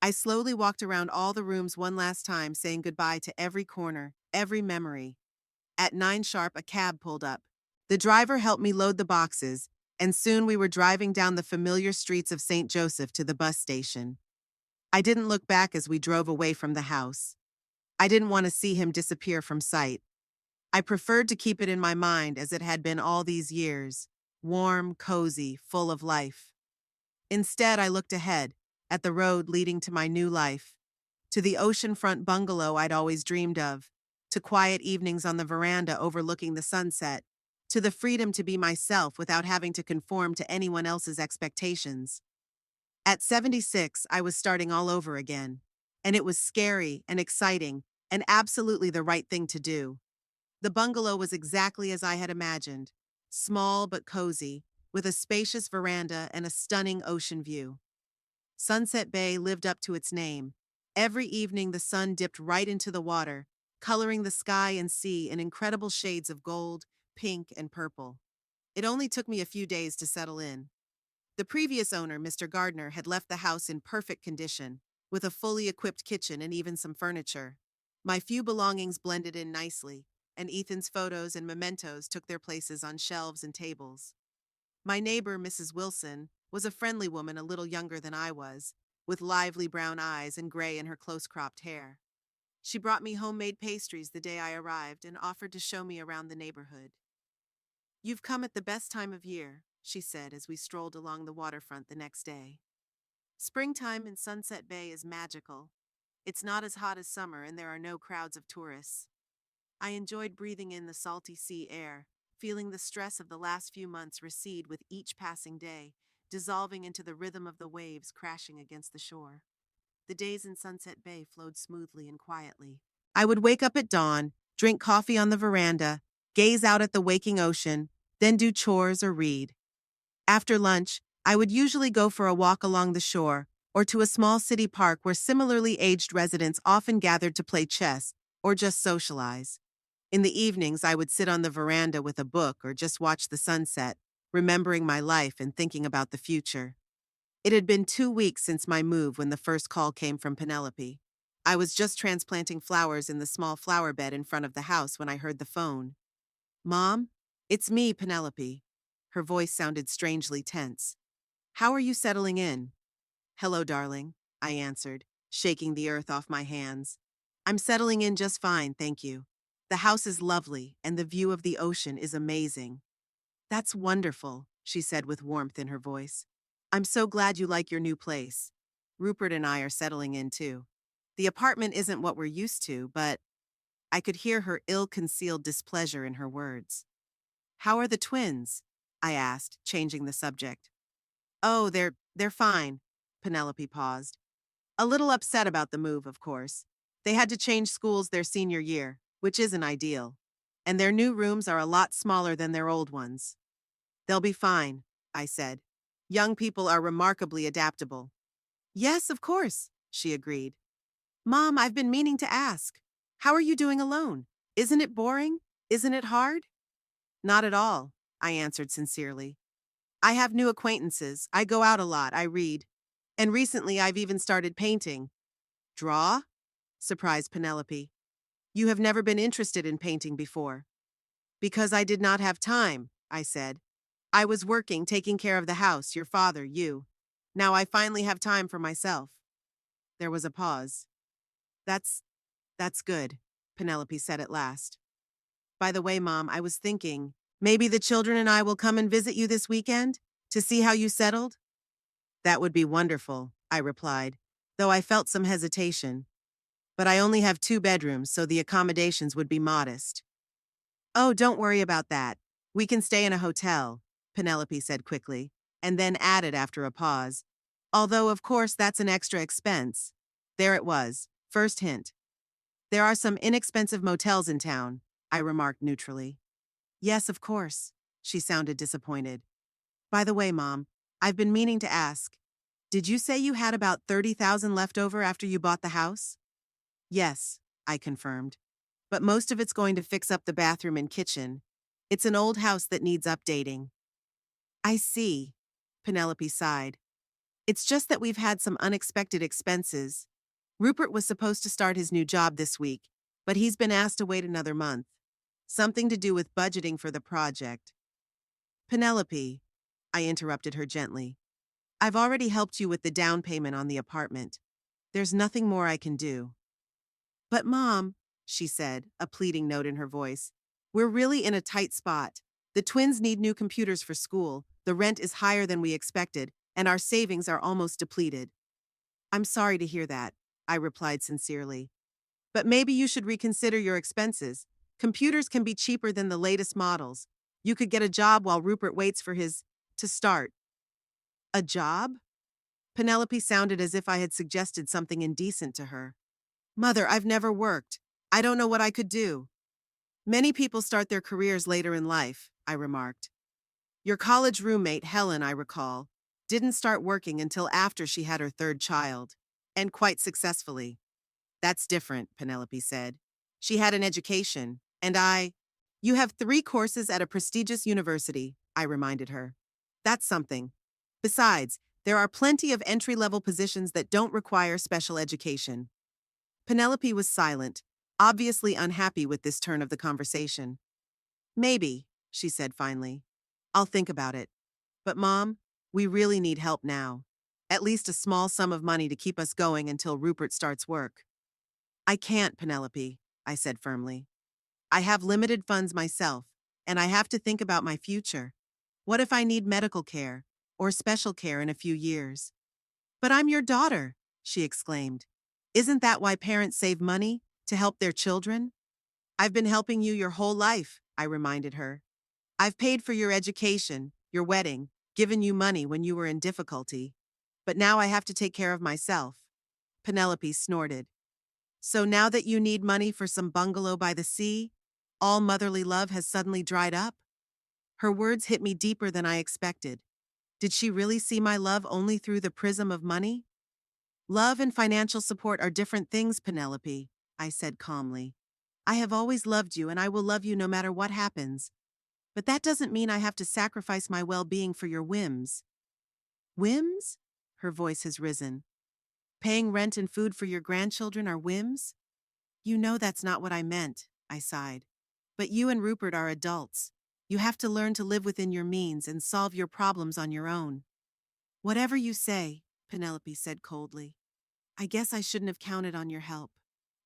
I slowly walked around all the rooms one last time, saying goodbye to every corner, every memory. At 9 sharp, a cab pulled up. The driver helped me load the boxes, and soon we were driving down the familiar streets of St. Joseph to the bus station. I didn't look back as we drove away from the house. I didn't want to see him disappear from sight. I preferred to keep it in my mind as it had been all these years, warm, cozy, full of life. Instead, I looked ahead, at the road leading to my new life, to the oceanfront bungalow I'd always dreamed of, to quiet evenings on the veranda overlooking the sunset, to the freedom to be myself without having to conform to anyone else's expectations. At 76, I was starting all over again, and it was scary and exciting and absolutely the right thing to do. The bungalow was exactly as I had imagined, small but cozy, with a spacious veranda and a stunning ocean view. Sunset Bay lived up to its name. Every evening the sun dipped right into the water, coloring the sky and sea in incredible shades of gold, pink, and purple. It only took me a few days to settle in. The previous owner, Mr. Gardner, had left the house in perfect condition, with a fully equipped kitchen and even some furniture. My few belongings blended in nicely, and Ethan's photos and mementos took their places on shelves and tables. My neighbor, Mrs. Wilson, was a friendly woman a little younger than I was, with lively brown eyes and gray in her close-cropped hair. She brought me homemade pastries the day I arrived and offered to show me around the neighborhood. "You've come at the best time of year," she said as we strolled along the waterfront the next day. "Springtime in Sunset Bay is magical. It's not as hot as summer and there are no crowds of tourists." I enjoyed breathing in the salty sea air, feeling the stress of the last few months recede with each passing day, dissolving into the rhythm of the waves crashing against the shore. The days in Sunset Bay flowed smoothly and quietly. I would wake up at dawn, drink coffee on the veranda, gaze out at the waking ocean, then do chores or read. After lunch, I would usually go for a walk along the shore or to a small city park where similarly aged residents often gathered to play chess or just socialize. In the evenings, I would sit on the veranda with a book or just watch the sunset, remembering my life and thinking about the future. It had been 2 weeks since my move when the first call came from Penelope. I was just transplanting flowers in the small flower bed in front of the house when I heard the phone. "Mom? It's me, Penelope." Her voice sounded strangely tense. "How are you settling in?" "Hello, darling," I answered, shaking the earth off my hands. "I'm settling in just fine, thank you. The house is lovely, and the view of the ocean is amazing." "That's wonderful," she said with warmth in her voice. "I'm so glad you like your new place. Rupert and I are settling in too. The apartment isn't what we're used to, but—" I could hear her ill-concealed displeasure in her words. "How are the twins?" I asked, changing the subject. "Oh, they're fine." Penelope paused. "A little upset about the move, of course. They had to change schools their senior year, which isn't ideal. And their new rooms are a lot smaller than their old ones." "They'll be fine," I said. "Young people are remarkably adaptable." "Yes, of course," she agreed. "Mom, I've been meaning to ask. How are you doing alone? Isn't it boring? Isn't it hard?" "Not at all," I answered sincerely. "I have new acquaintances, I go out a lot, I read. And recently I've even started painting." "Draw?" surprised Penelope. "You have never been interested in painting before." "Because I did not have time," I said. "I was working, taking care of the house, your father, you. Now I finally have time for myself." There was a pause. That's that's good," Penelope said at last. "By the way, Mom, I was thinking, maybe the children and I will come and visit you this weekend to see how you settled?" "That would be wonderful," I replied, though I felt some hesitation. "But I only have 2 bedrooms, so the accommodations would be modest." "Oh, don't worry about that. We can stay in a hotel," Penelope said quickly, and then added after a pause. "Although, of course, that's an extra expense." There it was, first hint. "There are some inexpensive motels in town," I remarked neutrally. "Yes, of course." She sounded disappointed. "By the way, Mom, I've been meaning to ask. Did you say you had about 30,000 left over after you bought the house?" "Yes," I confirmed. but most of it's going to fix up the bathroom and kitchen. It's an old house that needs updating. I see, Penelope sighed. It's just that we've had some unexpected expenses. Rupert was supposed to start his new job this week, but he's been asked to wait another month. Something to do with budgeting for the project. Penelope, I interrupted her gently. I've already helped you with the down payment on the apartment. There's nothing more I can do. But Mom, she said, a pleading note in her voice, we're really in a tight spot. The twins need new computers for school, the rent is higher than we expected, and our savings are almost depleted. I'm sorry to hear that, I replied sincerely. But maybe you should reconsider your expenses. Computers can be cheaper than the latest models. You could get a job while Rupert waits for his to start. A job? Penelope sounded as if I had suggested something indecent to her. Mother, I've never worked. I don't know what I could do. Many people start their careers later in life, I remarked. Your college roommate, Helen, I recall, didn't start working until after she had her third child, and quite successfully. That's different, Penelope said. She had an education, and You have 3 courses at a prestigious university, I reminded her. That's something. Besides, there are plenty of entry-level positions that don't require special education. Penelope was silent, obviously unhappy with this turn of the conversation. Maybe, she said finally. I'll think about it. But Mom, we really need help now. At least a small sum of money to keep us going until Rupert starts work. I can't, Penelope, I said firmly. I have limited funds myself, and I have to think about my future. What if I need medical care or special care in a few years? But I'm your daughter, she exclaimed. Isn't that why parents save money? To help their children? I've been helping you your whole life, I reminded her. I've paid for your education, your wedding, given you money when you were in difficulty. But now I have to take care of myself. Penelope snorted. So now that you need money for some bungalow by the sea, all motherly love has suddenly dried up? Her words hit me deeper than I expected. Did she really see my love only through the prism of money? Love and financial support are different things, Penelope, I said calmly. I have always loved you and I will love you no matter what happens. But that doesn't mean I have to sacrifice my well-being for your whims. Whims? Her voice has risen. Paying rent and food for your grandchildren are whims? You know that's not what I meant, I sighed. But you and Rupert are adults. You have to learn to live within your means and solve your problems on your own. Whatever you say, Penelope said coldly. I guess I shouldn't have counted on your help.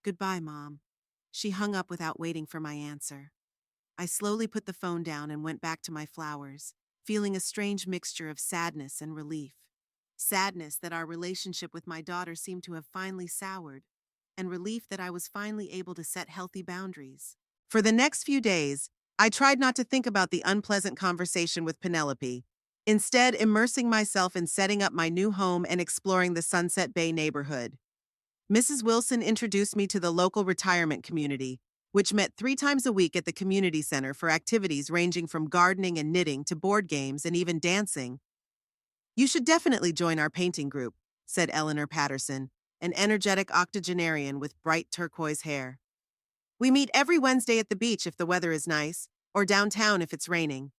Goodbye, Mom. She hung up without waiting for my answer. I slowly put the phone down and went back to my flowers, feeling a strange mixture of sadness and relief. Sadness that our relationship with my daughter seemed to have finally soured, and relief that I was finally able to set healthy boundaries. For the next few days, I tried not to think about the unpleasant conversation with Penelope, instead immersing myself in setting up my new home and exploring the Sunset Bay neighborhood. Mrs. Wilson introduced me to the local retirement community, which met 3 times a week at the community center for activities ranging from gardening and knitting to board games and even dancing. You should definitely join our painting group, said Eleanor Patterson, an energetic octogenarian with bright turquoise hair. We meet every Wednesday at the beach if the weather is nice, or downtown if it's raining.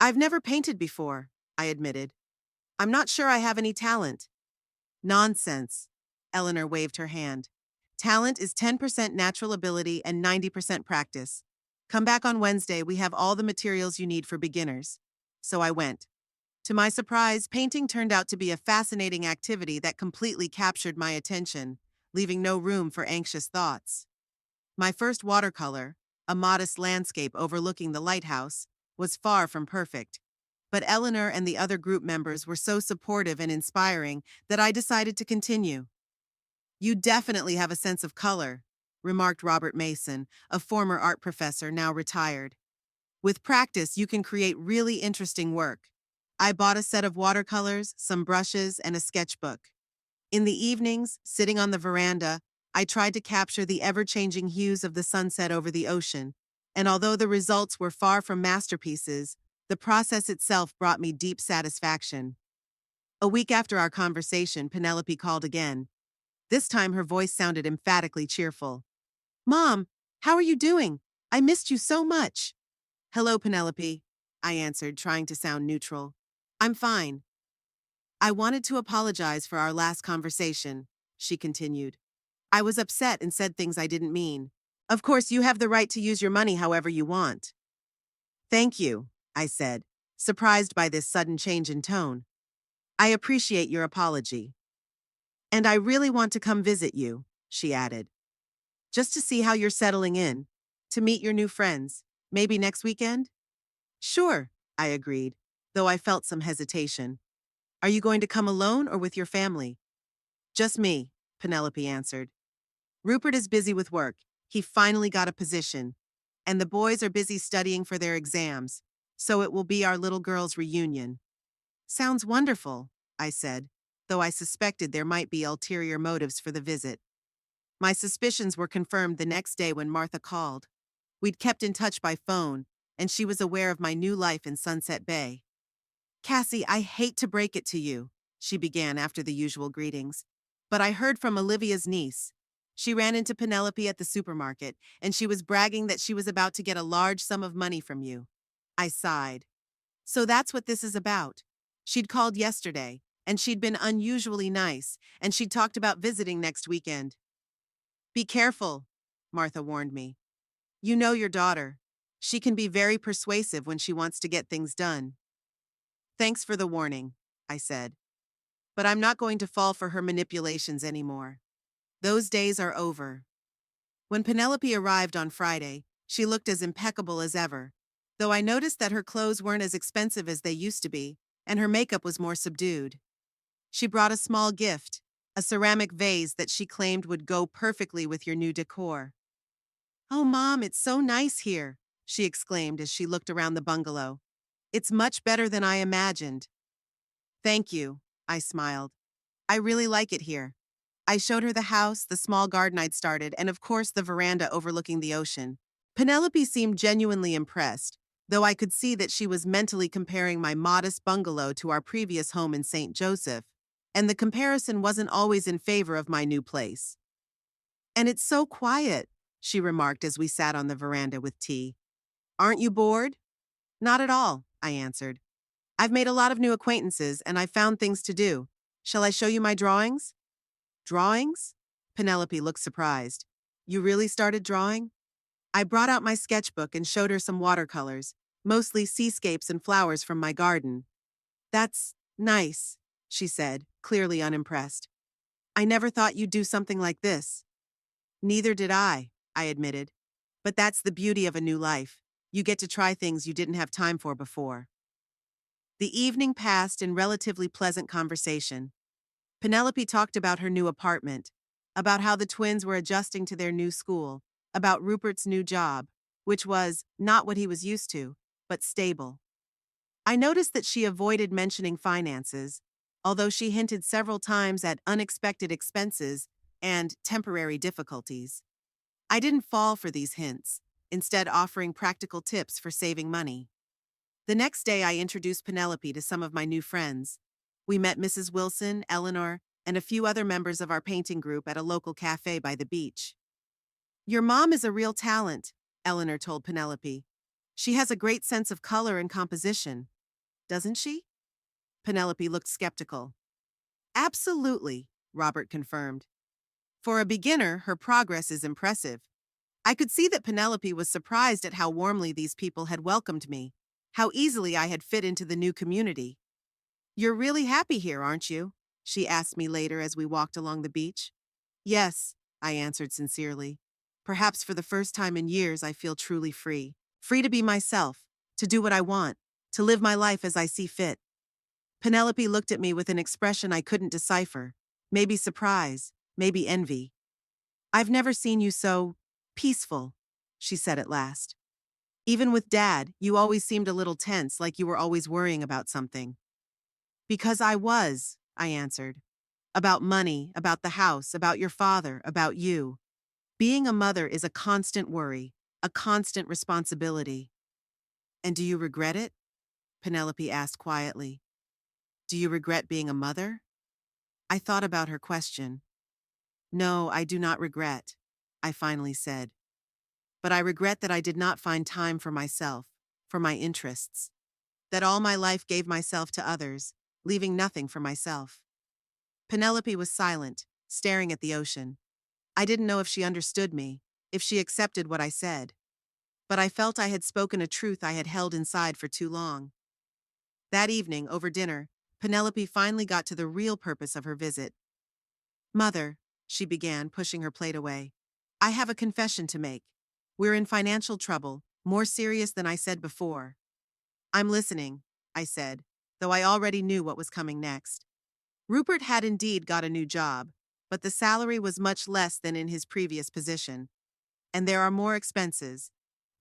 I've never painted before, I admitted. I'm not sure I have any talent. Nonsense. Eleanor waved her hand. Talent is 10% natural ability and 90% practice. Come back on Wednesday, we have all the materials you need for beginners. So I went. To my surprise, painting turned out to be a fascinating activity that completely captured my attention, leaving no room for anxious thoughts. My first watercolor, a modest landscape overlooking the lighthouse, was far from perfect. But Eleanor and the other group members were so supportive and inspiring that I decided to continue. You definitely have a sense of color, remarked Robert Mason, a former art professor now retired. With practice, you can create really interesting work. I bought a set of watercolors, some brushes, and a sketchbook. In the evenings, sitting on the veranda, I tried to capture the ever-changing hues of the sunset over the ocean, and although the results were far from masterpieces, the process itself brought me deep satisfaction. A week after our conversation, Penelope called again. This time her voice sounded emphatically cheerful. Mom, How are you doing? I missed you so much. Hello, Penelope, I answered, trying to sound neutral. I'm fine. I wanted to apologize for our last conversation, she continued. I was upset and said things I didn't mean. Of course, you have the right to use your money however you want. Thank you, I said, surprised by this sudden change in tone. I appreciate your apology. And I really want to come visit you, she added, just to see how you're settling in, to meet your new friends, maybe next weekend? Sure, I agreed, though I felt some hesitation. Are you going to come alone or with your family? Just me, Penelope answered. Rupert is busy with work. He finally got a position. And the boys are busy studying for their exams, so it will be our little girl's reunion. Sounds wonderful, I said, though I suspected there might be ulterior motives for the visit. My suspicions were confirmed the next day when Martha called. We'd kept in touch by phone, and she was aware of my new life in Sunset Bay. Cassie, I hate to break it to you, she began after the usual greetings. But I heard from Olivia's niece. She ran into Penelope at the supermarket, and she was bragging that she was about to get a large sum of money from you. I sighed. So that's what this is about. She'd called yesterday, and she'd been unusually nice, and she'd talked about visiting next weekend. Be careful, Martha warned me. You know your daughter. She can be very persuasive when she wants to get things done. Thanks for the warning, I said. But I'm not going to fall for her manipulations anymore. Those days are over. When Penelope arrived on Friday, she looked as impeccable as ever, though I noticed that her clothes weren't as expensive as they used to be, and her makeup was more subdued. She brought a small gift, a ceramic vase that she claimed would go perfectly with your new decor. Oh, Mom, it's so nice here, she exclaimed as she looked around the bungalow. It's much better than I imagined. Thank you, I smiled. I really like it here. I showed her the house, the small garden I'd started, and of course the veranda overlooking the ocean. Penelope seemed genuinely impressed, though I could see that she was mentally comparing my modest bungalow to our previous home in St. Joseph, and the comparison wasn't always in favor of my new place. And it's so quiet, she remarked as we sat on the veranda with tea. Aren't you bored? Not at all, I answered. I've made a lot of new acquaintances and I've found things to do. Shall I show you my drawings? Drawings? Penelope looked surprised. You really started drawing? I brought out my sketchbook and showed her some watercolors, mostly seascapes and flowers from my garden. That's nice, she said, clearly unimpressed. I never thought you'd do something like this. Neither did I admitted. But that's the beauty of a new life. You get to try things you didn't have time for before. The evening passed in relatively pleasant conversation. Penelope talked about her new apartment, about how the twins were adjusting to their new school, about Rupert's new job, which was not what he was used to, but stable. I noticed that she avoided mentioning finances, although she hinted several times at unexpected expenses and temporary difficulties. I didn't fall for these hints, instead offering practical tips for saving money. The next day I introduced Penelope to some of my new friends. We met Mrs. Wilson, Eleanor, and a few other members of our painting group at a local cafe by the beach. Your mom is a real talent, Eleanor told Penelope. She has a great sense of color and composition. Doesn't she? Penelope looked skeptical. Absolutely, Robert confirmed. For a beginner, her progress is impressive. I could see that Penelope was surprised at how warmly these people had welcomed me, how easily I had fit into the new community. You're really happy here, aren't you? She asked me later as we walked along the beach. Yes, I answered sincerely. Perhaps for the first time in years I feel truly free. Free to be myself, to do what I want, to live my life as I see fit. Penelope looked at me with an expression I couldn't decipher. Maybe surprise, maybe envy. I've never seen you so peaceful, she said at last. Even with Dad, you always seemed a little tense, like you were always worrying about something. Because I was, I answered. About money, about the house, about your father, about you. Being a mother is a constant worry, a constant responsibility. And do you regret it? Penelope asked quietly. Do you regret being a mother? I thought about her question. No, I do not regret, I finally said. but I regret that I did not find time for myself, for my interests. That all my life gave myself to others, leaving nothing for myself. Penelope was silent, staring at the ocean. I didn't know if she understood me, if she accepted what I said. But I felt I had spoken a truth I had held inside for too long. That evening, over dinner, Penelope finally got to the real purpose of her visit. "Mother," she began, pushing her plate away, "I have a confession to make. We're in financial trouble, more serious than I said before." "I'm listening," I said, though I already knew what was coming next. Rupert had indeed got a new job, but the salary was much less than in his previous position. And there are more expenses.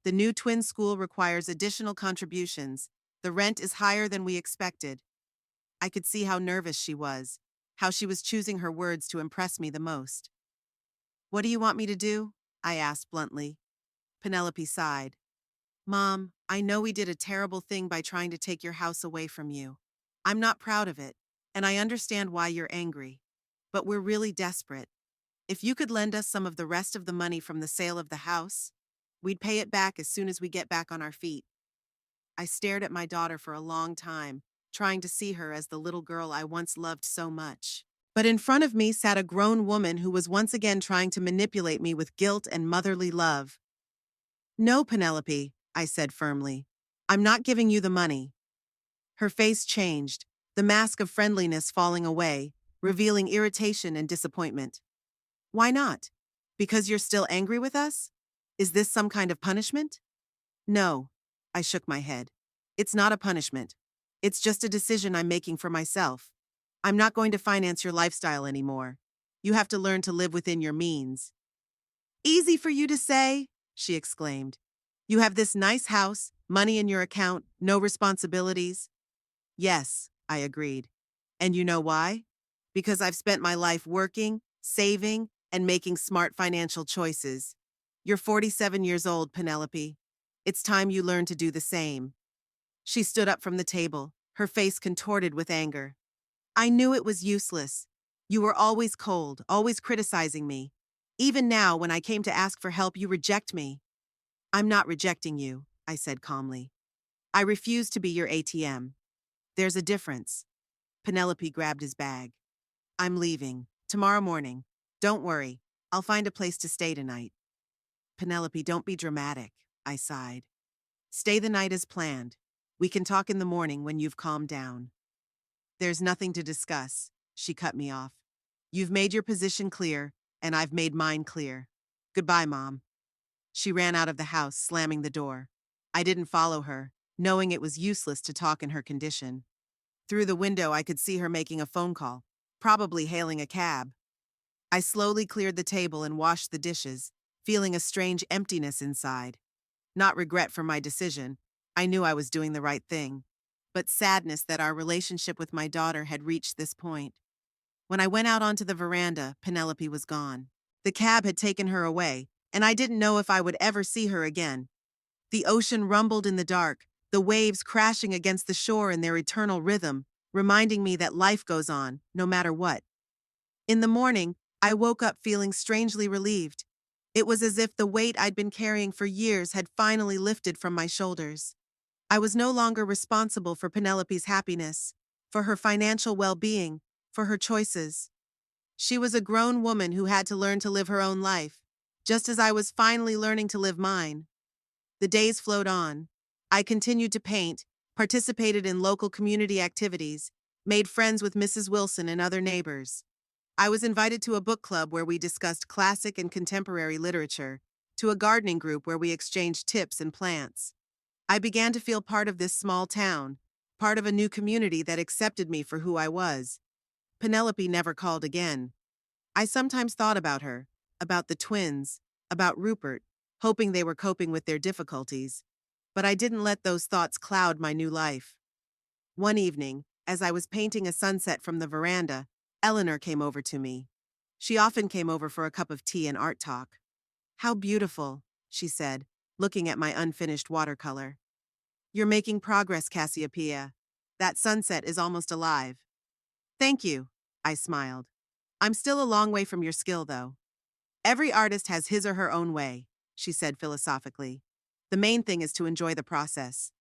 The new twin school requires additional contributions. The rent is higher than we expected. I could see how nervous she was, how she was choosing her words to impress me the most. "What do you want me to do?" I asked bluntly. Penelope sighed. "Mom, I know we did a terrible thing by trying to take your house away from you. I'm not proud of it, and I understand why you're angry. But we're really desperate. If you could lend us some of the rest of the money from the sale of the house, we'd pay it back as soon as we get back on our feet." I stared at my daughter for a long time, trying to see her as the little girl I once loved so much. But in front of me sat a grown woman who was once again trying to manipulate me with guilt and motherly love. "No, Penelope," I said firmly. "I'm not giving you the money." Her face changed, the mask of friendliness falling away, revealing irritation and disappointment. "Why not? Because you're still angry with us? Is this some kind of punishment?" "No," I shook my head. "It's not a punishment. It's just a decision I'm making for myself. I'm not going to finance your lifestyle anymore. You have to learn to live within your means." "Easy for you to say," she exclaimed. "You have this nice house, money in your account, no responsibilities." "Yes," I agreed. "And you know why? Because I've spent my life working, saving, and making smart financial choices. You're 47 years old, Penelope. It's time you learn to do the same." She stood up from the table, her face contorted with anger. "I knew it was useless. You were always cold, always criticizing me. Even now, when I came to ask for help, you reject me." "I'm not rejecting you," I said calmly. "I refuse to be your ATM. There's a difference." Penelope grabbed his bag. "I'm leaving. Tomorrow morning. Don't worry. I'll find a place to stay tonight." "Penelope, don't be dramatic," I sighed. "Stay the night as planned. We can talk in the morning when you've calmed down." "There's nothing to discuss," she cut me off. "You've made your position clear, and I've made mine clear. Goodbye, Mom." She ran out of the house, slamming the door. I didn't follow her, knowing it was useless to talk in her condition. Through the window, I could see her making a phone call, probably hailing a cab. I slowly cleared the table and washed the dishes, feeling a strange emptiness inside. Not regret for my decision. I knew I was doing the right thing. But sadness that our relationship with my daughter had reached this point. When I went out onto the veranda, Penelope was gone. The cab had taken her away, and I didn't know if I would ever see her again. The ocean rumbled in the dark, the waves crashing against the shore in their eternal rhythm, reminding me that life goes on, no matter what. In the morning, I woke up feeling strangely relieved. It was as if the weight I'd been carrying for years had finally lifted from my shoulders. I was no longer responsible for Penelope's happiness, for her financial well-being, for her choices. She was a grown woman who had to learn to live her own life, just as I was finally learning to live mine. The days flowed on. I continued to paint, participated in local community activities, made friends with Mrs. Wilson and other neighbors. I was invited to a book club where we discussed classic and contemporary literature, to a gardening group where we exchanged tips and plants. I began to feel part of this small town, part of a new community that accepted me for who I was. Penelope never called again. I sometimes thought about her, about the twins, about Rupert, hoping they were coping with their difficulties. But I didn't let those thoughts cloud my new life. One evening, as I was painting a sunset from the veranda, Eleanor came over to me. She often came over for a cup of tea and art talk. "How beautiful," she said, looking at my unfinished watercolor. "You're making progress, Cassiopeia. That sunset is almost alive." "Thank you," I smiled. "I'm still a long way from your skill, though. Every artist has his or her own way. she said philosophically. The main thing is to enjoy the process.